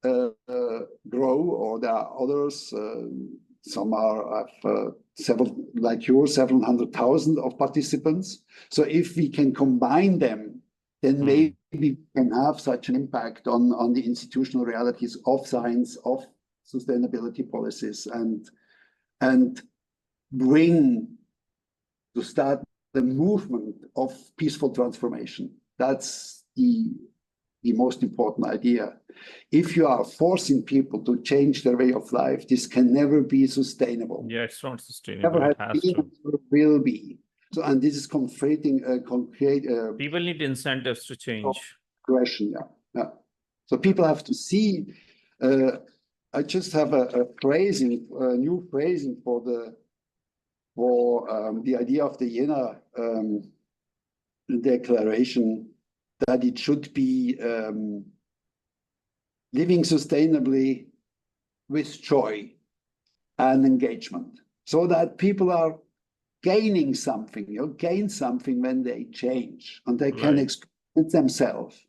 grow, or there are others. Some are several, like yours, several 100,000 of participants. So if we can combine them, then maybe we can have such an impact on the institutional realities of science, of sustainability policies, and bring to start the movement of peaceful transformation. That's the most important idea. If you are forcing people to change their way of life, this can never be sustainable. Yeah, it's not sustainable. Never it has has been, to. will be. So, and this is conflating People need incentives to change. Aggression, yeah. So people have to see. I just have a phrasing, a new phrasing for the idea of the Jena Declaration, that it should be living sustainably with joy and engagement, so that people are gaining something, gain something when they change, and they can experience themselves.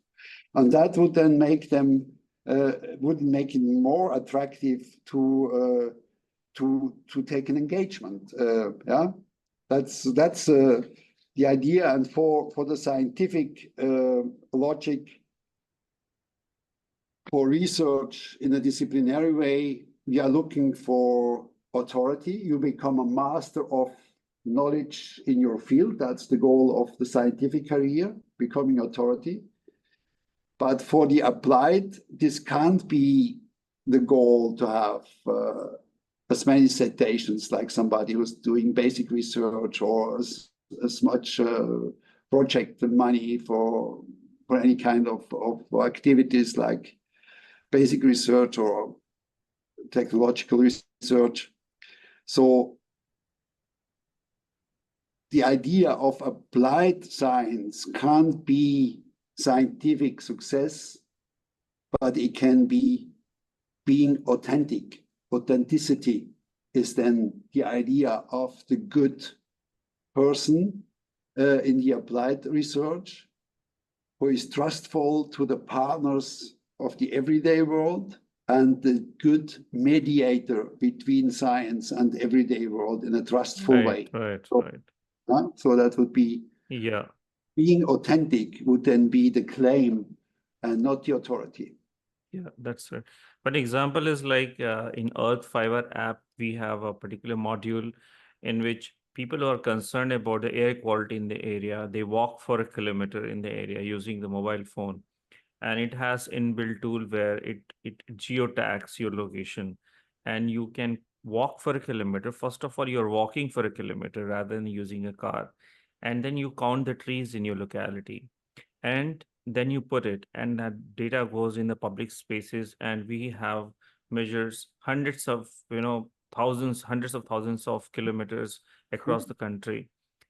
And that would then make them, would make it more attractive to take an engagement. Yeah, that's the idea. And for the scientific logic, for research in a disciplinary way, we are looking for authority. You become a master of knowledge in your field. That's the goal of the scientific career, becoming authority. But for the applied, this can't be the goal to have as many citations like somebody who's doing basic research, or as much project money for any kind of activities like basic research or technological research. So the idea of applied science can't be scientific success, but it can be being authentic. Authenticity is then the idea of the good person in the applied research, who is trustful to the partners of the everyday world, and the good mediator between science and everyday world in a trustful way. Right. So that would be, being authentic would then be the claim and not the authority. Yeah, that's right. But example is like in Earth Fiber app, we have a particular module in which people who are concerned about the air quality in the area, they walk for a kilometer in the area using the mobile phone. And it has inbuilt tool where it geotags your location, and you can walk for a kilometer. First of all, you're walking for a kilometer rather than using a car, and then you count the trees in your locality, and then you put it, and that data goes in the public spaces, and we have measures hundreds of hundreds of thousands of kilometers across the country.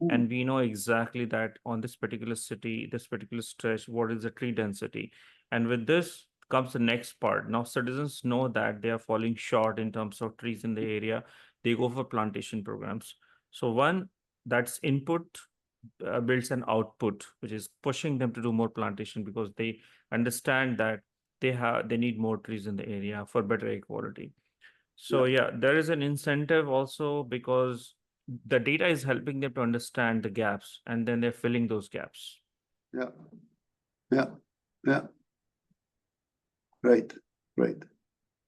And we know exactly that on this particular city, this particular stretch, what is the tree density. And with this comes the next part. Now citizens know that they are falling short in terms of trees in the area. They go for plantation programs. So one, that's input builds an output, which is pushing them to do more plantation because they understand that they need more trees in the area for better air quality. So Yeah, yeah, there is an incentive also because the data is helping them to understand the gaps, and then they're filling those gaps. yeah, yeah, yeah. Right, right,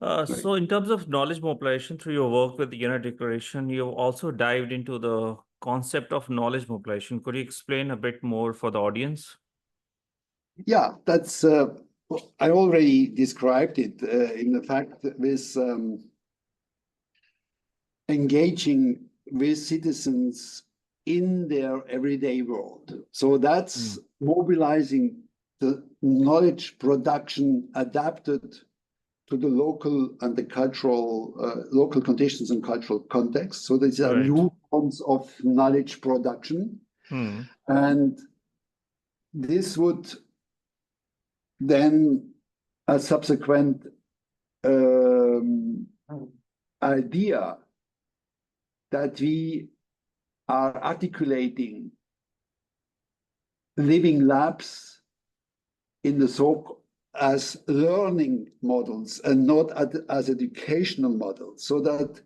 right. So in terms of knowledge mobilization through your work with the Jena Declaration, you've also dived into the concept of knowledge mobilization. Could you explain a bit more for the audience? Yeah, that's I already described it in the fact that with engaging with citizens in their everyday world. So that's mobilizing the knowledge production adapted to the local and the cultural, local conditions and cultural context. So these are Right. new forms of knowledge production. Hmm. And this would then a subsequent idea that we are articulating living labs in the so as learning models and not as educational models, so that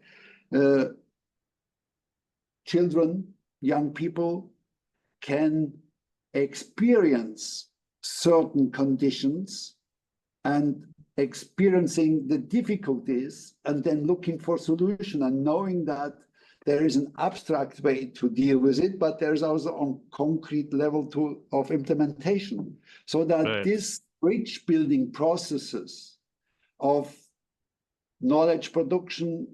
children, young people can experience certain conditions and experiencing the difficulties and then looking for solution and knowing that there is an abstract way to deal with it, but there's also on concrete level of implementation, so that Right. this bridge building processes of knowledge production,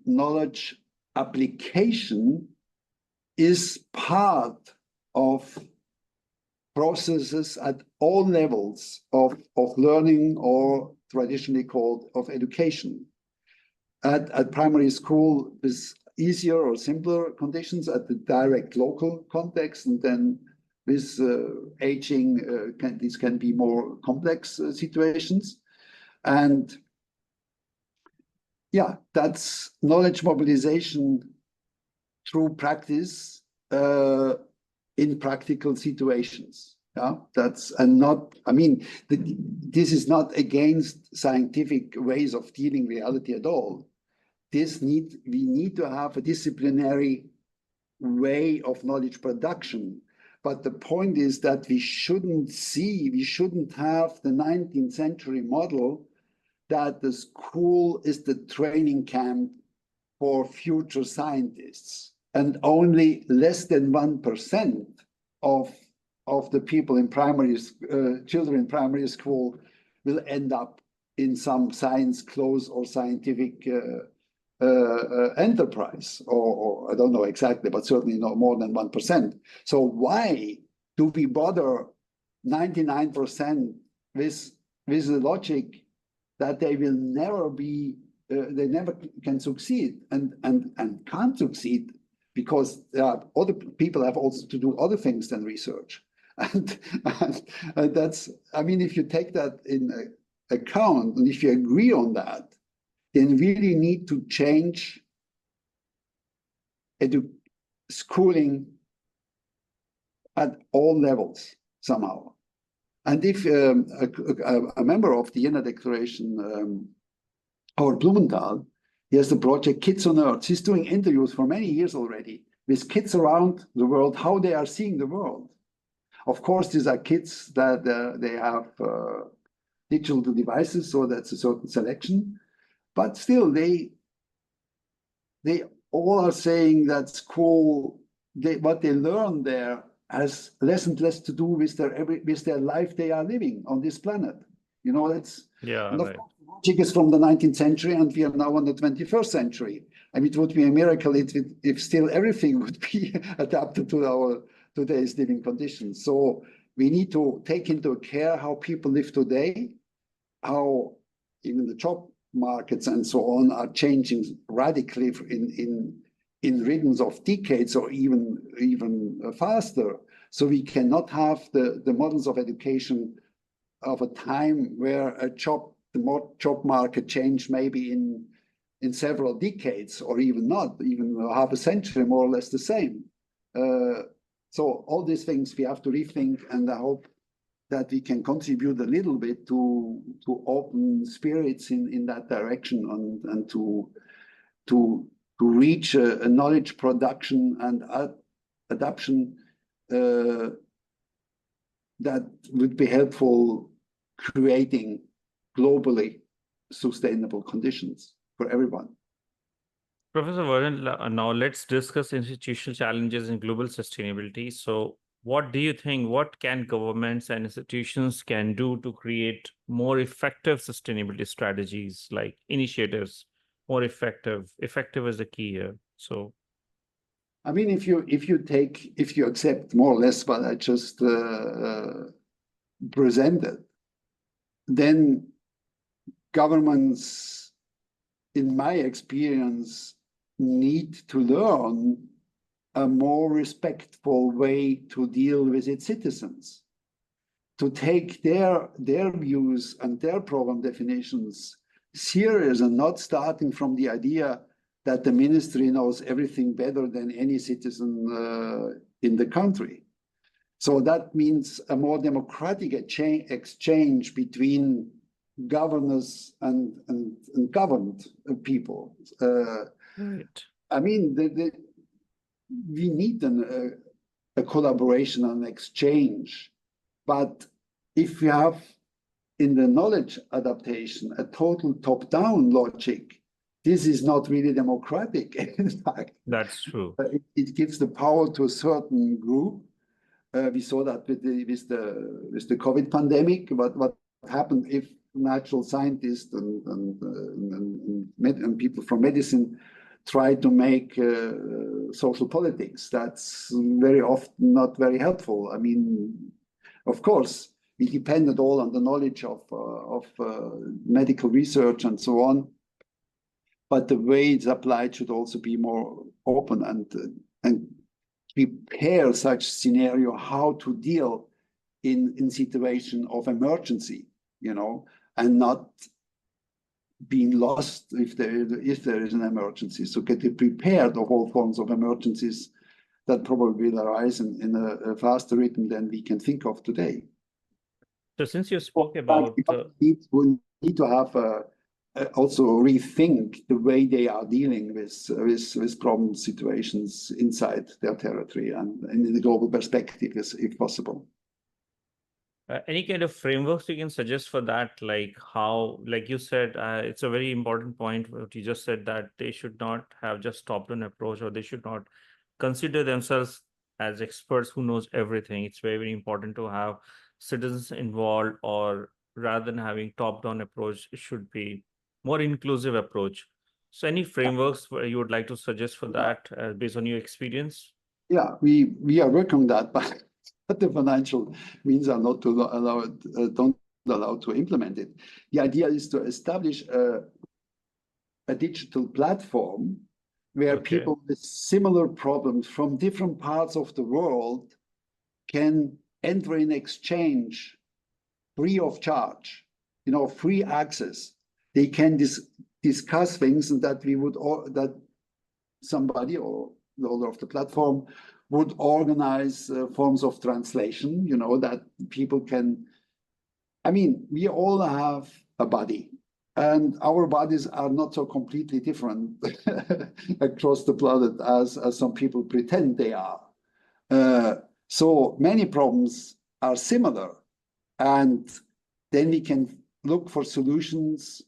knowledge application is part of processes at all levels of learning, or traditionally called of education. At primary school, with easier or simpler conditions at the direct local context, and then with aging, these can be more complex situations. And yeah, that's knowledge mobilization through practice in practical situations. Yeah, that's and not. I mean, this is not against scientific ways of dealing reality at all. We need to have a disciplinary way of knowledge production. But the point is that we shouldn't have the 19th century model that the school is the training camp for future scientists, and only less than 1% of the people in children in primary school will end up in some science close or scientific enterprise, or I don't know exactly, but certainly no more than 1%. So why do we bother 99% with the logic that they will never be, they never can succeed and can't succeed, because other people have also to do other things than research. And, that's, I mean, if you take that in account, and if you agree on that, then we really need to change schooling at all levels somehow. And if a member of the Jena Declaration, Howard Blumenthal, he has the project Kids on Earth. He's doing interviews for many years already with kids around the world, how they are seeing the world. Of course, these are kids that they have digital devices, so that's a certain selection. But still, they all are saying that school, what they learn there has less and less to do with their life they are living on this planet. You know, that's Yeah, and of right. course, logic is from the 19th century, and we are now in the 21st century. I mean, it would be a miracle if still everything would be adapted to our today's living conditions. So we need to take into care how people live today, how even the job markets and so on are changing radically in rhythms of decades, or even faster. So we cannot have the models of education of a time where the job market changed maybe in several decades, or even not, even half a century, more or less the same. So all these things we have to rethink, and I hope that we can contribute a little bit to open spirits in that direction, and to reach a knowledge production and adoption that would be helpful, creating globally sustainable conditions for everyone. Professor Werlen, now let's discuss institutional challenges in global sustainability. So what do you think, what can governments and institutions can do to create more effective sustainability strategies, like initiatives, more effective? Effective is the key here. So I mean, if you accept more or less what I just presented, then governments, in my experience, need to learn a more respectful way to deal with its citizens, to take their views and their problem definitions serious, and not starting from the idea that the ministry knows everything better than any citizen in the country. So that means a more democratic exchange between governors and governed people. right. I mean, we need a collaboration and exchange. But if we have in the knowledge adaptation a total top-down logic, this is not really democratic. In fact, That's true. It gives the power to a certain group. We saw that with the COVID pandemic. What happened if natural scientists and people from medicine try to make social politics? That's very often not very helpful. I mean, of course, we depended all on the knowledge of medical research and so on, but the way it's applied should also be more open and prepare such scenario how to deal in situation of emergency, and not being lost if there is an emergency. So getting prepared of all forms of emergencies that probably will arise in a faster rhythm than we can think of today. So since you spoke about we need to have also rethink the way they are dealing with problem situations inside their territory and in the global perspective, if possible. any kind of frameworks you can suggest for that, like how, like you said, it's a very important point what you just said, that they should not have just top-down approach, or they should not consider themselves as experts who knows everything. It's very, very important to have citizens involved, or rather than having top-down approach, it should be more inclusive approach. So any frameworks where you would like to suggest for that based on your experience? Yeah, we are working on that, but the financial means are not to don't allow to implement it. The idea is to establish a digital platform where people with similar problems from different parts of the world can enter in exchange free of charge, free access. They can discuss things, and that somebody or the owner of the platform would organize forms of translation, that people can. I mean, we all have a body, and our bodies are not so completely different across the planet as some people pretend they are. So many problems are similar, and then we can look for solutions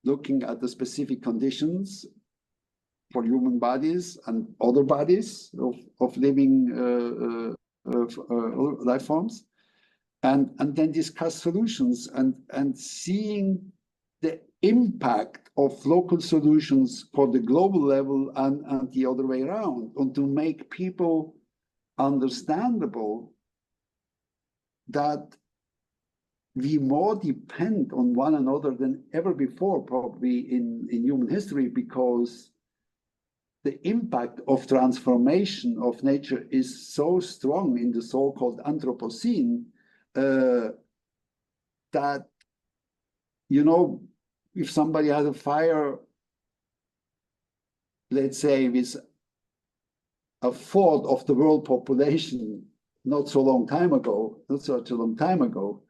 looking at the specific conditions for human bodies and other bodies of living life forms, and then discuss solutions and seeing the impact of local solutions for the global level and the other way around, and to make people understandable that we more depend on one another than ever before, probably in human history, because the impact of transformation of nature is so strong in the so-called Anthropocene that, if somebody has a fire, let's say with a fourth of the world population not so long time ago, not such a long time ago,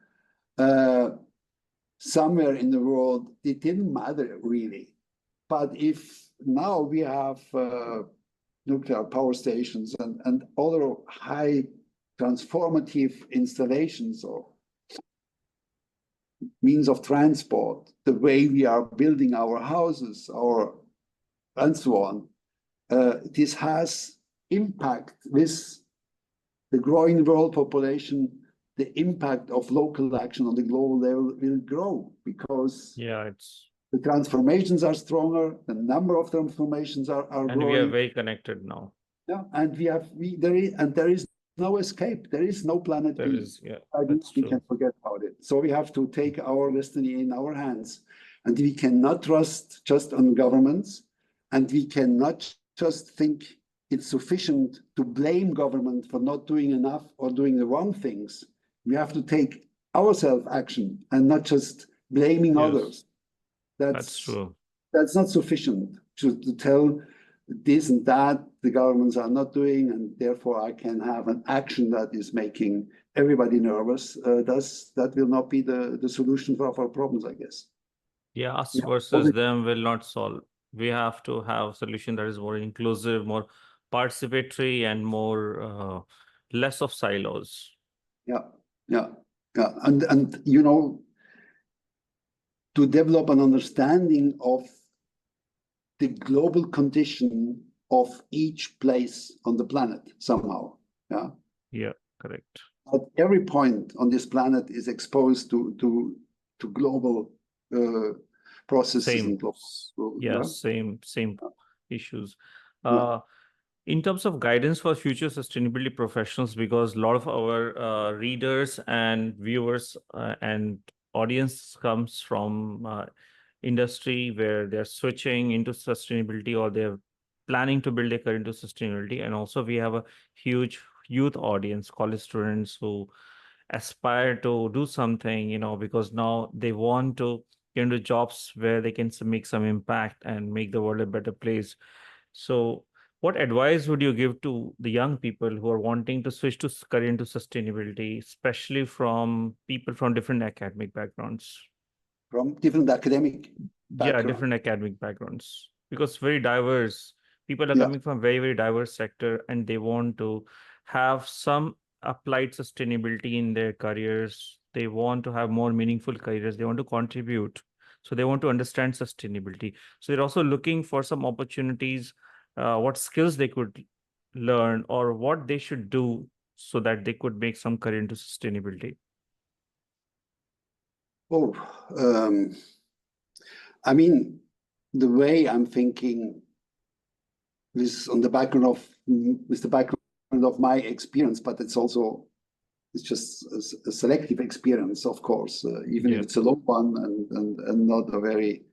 somewhere in the world, it didn't matter really. But if now we have nuclear power stations and other high transformative installations or means of transport, the way we are building our houses, and so on, this has impact with the growing world population. The impact of local action on the global level will grow because the transformations are stronger, the number of transformations are growing. And we are very connected now. Yeah, and there is no escape. There is no planet B. We can forget about it. So we have to take our destiny in our hands, and we cannot trust just on governments, and we cannot just think it's sufficient to blame government for not doing enough or doing the wrong things. We have to take ourselves action and not just blaming others. That's true. That's not sufficient to tell this and that the governments are not doing, and therefore I can have an action that is making everybody nervous. That will not be the solution for our problems, I guess. Yeah, us versus them will not solve. We have to have a solution that is more inclusive, more participatory, and more less of silos. And you know, to develop an understanding of the global condition of each place on the planet somehow. Yeah, correct. At every point on this planet is exposed to global processes. Same issues. In terms of guidance for future sustainability professionals, because a lot of our readers and viewers and audience comes from industry where they're switching into sustainability or they're planning to build a career into sustainability. And also we have a huge youth audience, college students who aspire to do something, you know, because now they want to get into jobs where they can make some impact and make the world a better place. So what advice would you give to the young people who are wanting to switch to career into sustainability, especially from people from different academic backgrounds? From different academic backgrounds. Yeah, different academic backgrounds. Because very diverse. People are coming from very, very diverse sector and they want to have some applied sustainability in their careers. They want to have more meaningful careers. They want to contribute. So they want to understand sustainability. So they're also looking for some opportunities, what skills they could learn or what they should do so that they could make some career into sustainability. I mean, the way I'm thinking is on the background of my experience, but it's just a selective experience, of course, even if it's a long one and not a very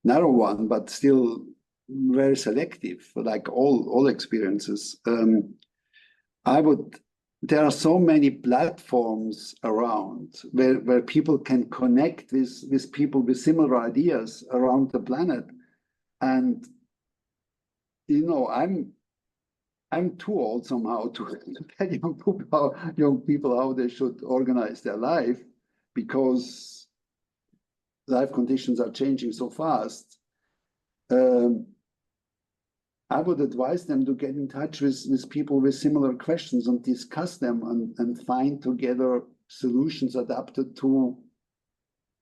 narrow one, but still very selective, like all experiences. There are so many platforms around where people can connect with people with similar ideas around the planet. And, you know, I'm too old somehow to tell young people how they should organize their life, because life conditions are changing so fast. I would advise them to get in touch with people with similar questions and discuss them and find together solutions adapted to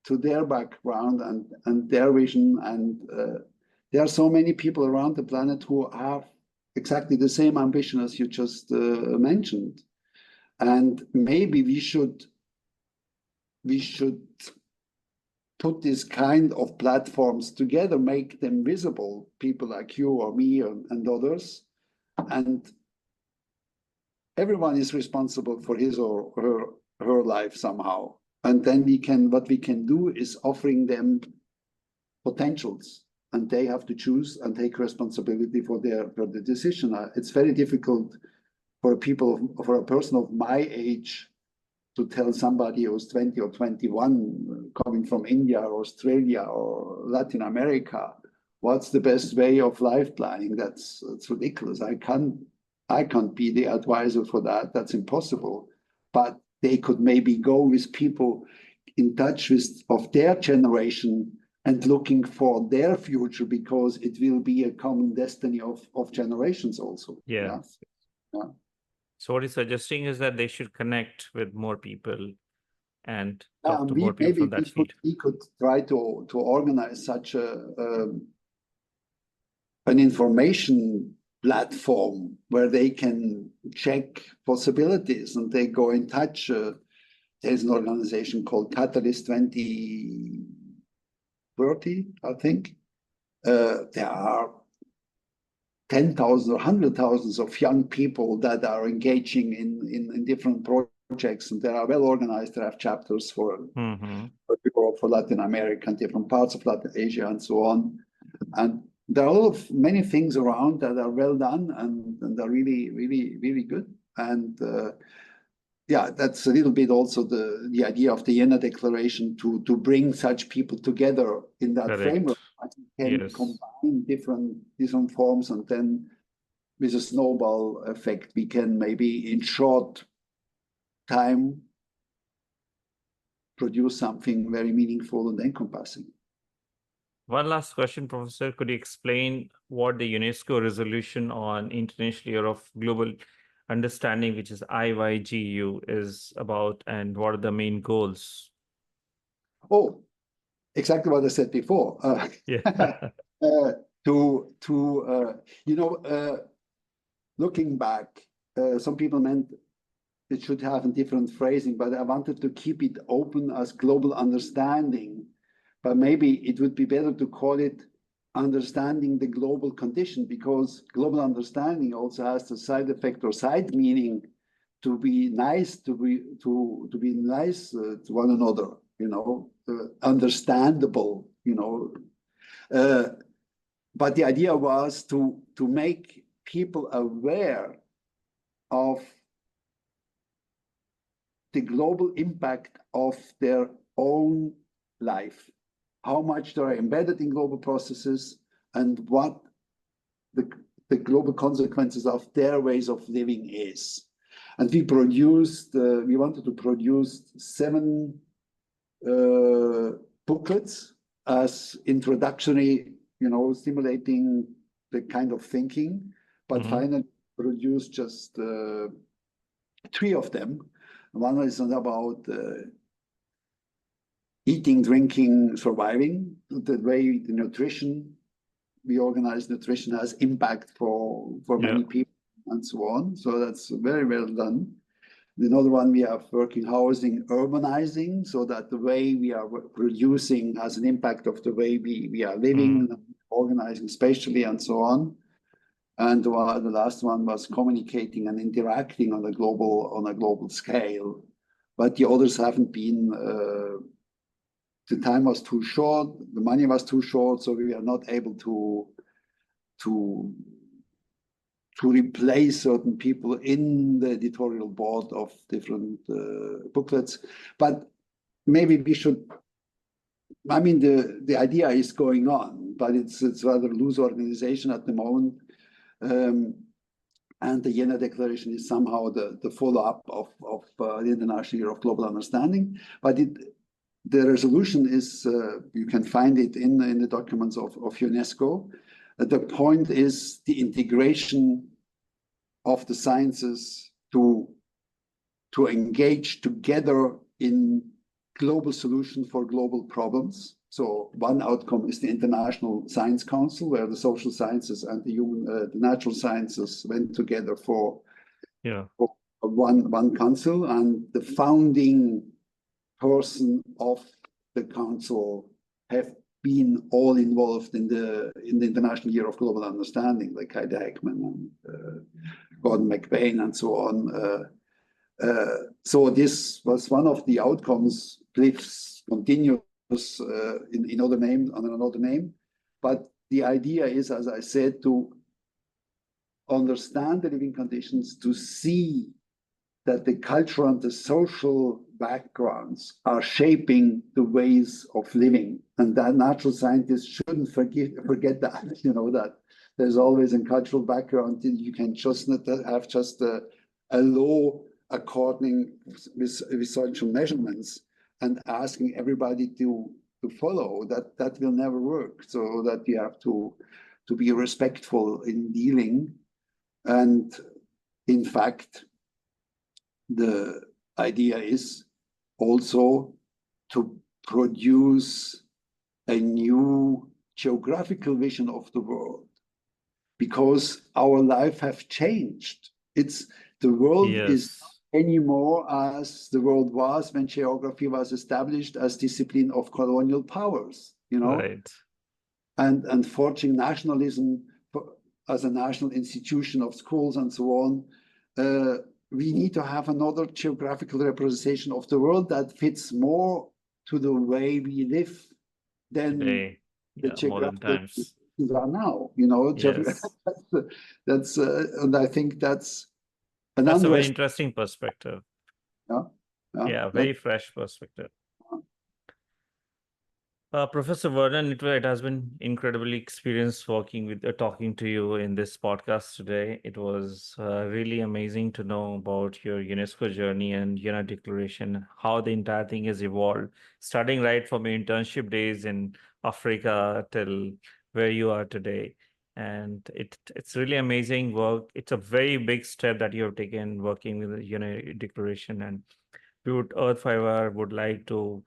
their background and their vision. And there are so many people around the planet who have exactly the same ambition as you just mentioned. And maybe we should put this kind of platforms together, make them visible, people like you or me and others, and everyone is responsible for his or her life somehow. And then what we can do is offering them potentials, and they have to choose and take responsibility for the decision. It's very difficult for a person of my age to tell somebody who's 20 or 21 coming from India or Australia or Latin America what's the best way of life planning? That's ridiculous. I can't be the advisor for that. That's impossible. But they could maybe go with people in touch with of their generation and looking for their future, because it will be a common destiny of generations also. Yeah. Yeah. So what he's suggesting is that they should connect with more people and talk to more people Maybe from that field. we could try to organize such an information platform where they can check possibilities and they go in touch. There's an organization called Catalyst 2030, I think. There are 10,000 or 100,000 of young people that are engaging in different projects, and they are well organized. They have chapters for Europe, for Latin America, and different parts of Latin Asia, and so on. And there are many things around that are well done and are really, really, really good. And yeah, that's a little bit also the idea of the Jena Declaration to bring such people together in that framework. And can combine different forms, and then with a snowball effect, we can maybe in short time produce something very meaningful and encompassing. One last question, Professor. Could you explain what the UNESCO resolution on International Year of Global Understanding, which is IYGU, is about, and what are the main goals? Oh, exactly what I said before. Looking back, some people meant it should have a different phrasing, but I wanted to keep it open as global understanding. But maybe it would be better to call it understanding the global condition, because global understanding also has the side effect or side meaning to be nice, to be nice to one another, understandable, but the idea was to make people aware of the global impact of their own life, how much they are embedded in global processes, and what the global consequences of their ways of living is. And we wanted to produce 7 booklets as introductory, stimulating the kind of thinking, but finally produced just 3 of them. One is about eating, drinking, surviving, the way the nutrition, we organize nutrition has impact for many people, and so on. So that's very well done. Another one, we have working housing, urbanizing, so that the way we are producing has an impact of the way we are living, organizing spatially, and so on. And the last one was communicating and interacting on a global scale. But the others haven't been. The time was too short, the money was too short, so we are not able to replace certain people in the editorial board of different booklets. But maybe we should. I mean, the idea is going on, but it's rather loose organization at the moment. And the Jena Declaration is somehow the follow-up of the International Year of Global Understanding. But the resolution is, you can find it in the documents of UNESCO. The point is the integration of the sciences to engage together in global solutions for global problems. So one outcome is the International Science Council, where the social sciences and the natural sciences went together for one council, and the founding person of the council have been all involved in the International Year of Global Understanding, like Heide Heckman and Gordon McBain and so on. So this was one of the outcomes. Cliffs continues in another name, but the idea is, as I said, to understand the living conditions, to see that the cultural and the social backgrounds are shaping the ways of living, and that natural scientists shouldn't forget that, that there's always a cultural background. You can just not have just a law according with social measurements and asking everybody to follow. That will never work. So that you have to be respectful in dealing. And in fact, the idea is also to produce a new geographical vision of the world, because our life have changed. The world is Yes. not anymore as the world was when geography was established as discipline of colonial powers, Right. and forging nationalism as a national institution of schools and so on. We need to have another geographical representation of the world that fits more to the way we live than Today. the Yeah, modern geographical times. representations are now. Yes. That's and I think that's an That's a very underestimate. interesting perspective. Yeah, Yeah, that, very fresh perspective. Professor Vernon, it has been incredibly experience working with talking to you in this podcast today. It was really amazing to know about your UNESCO journey and Jena Declaration, how the entire thing has evolved, starting right from your internship days in Africa till where you are today. And it's really amazing work. It's a very big step that you have taken working with the Jena Declaration, and Earth Fiber would like to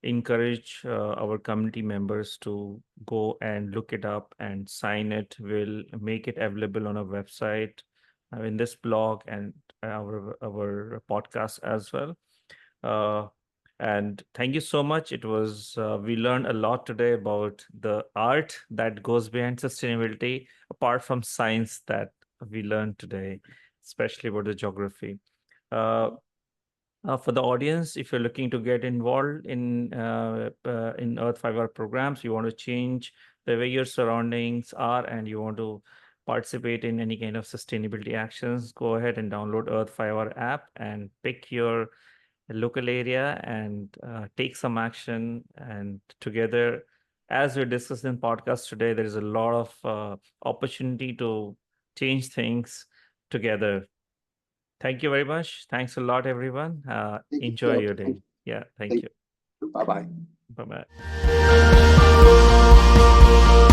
encourage our community members to go and look it up and sign it. We'll make it available on our website, in this blog, and our podcast as well. Uh, and thank you so much. It was we learned a lot today about the art that goes behind sustainability, apart from science that we learned today, especially about the geography. Uh, for the audience, if you're looking to get involved in Earth Fiber programs, you want to change the way your surroundings are, and you want to participate in any kind of sustainability actions, go ahead and download Earth Fiber app and pick your local area and take some action. And together, as we discussed in podcast today, there is a lot of opportunity to change things together. Thank you very much. Thanks a lot, everyone. thank you, Enjoy your thank day. Yeah, thank thank you. you. Bye bye. Bye bye.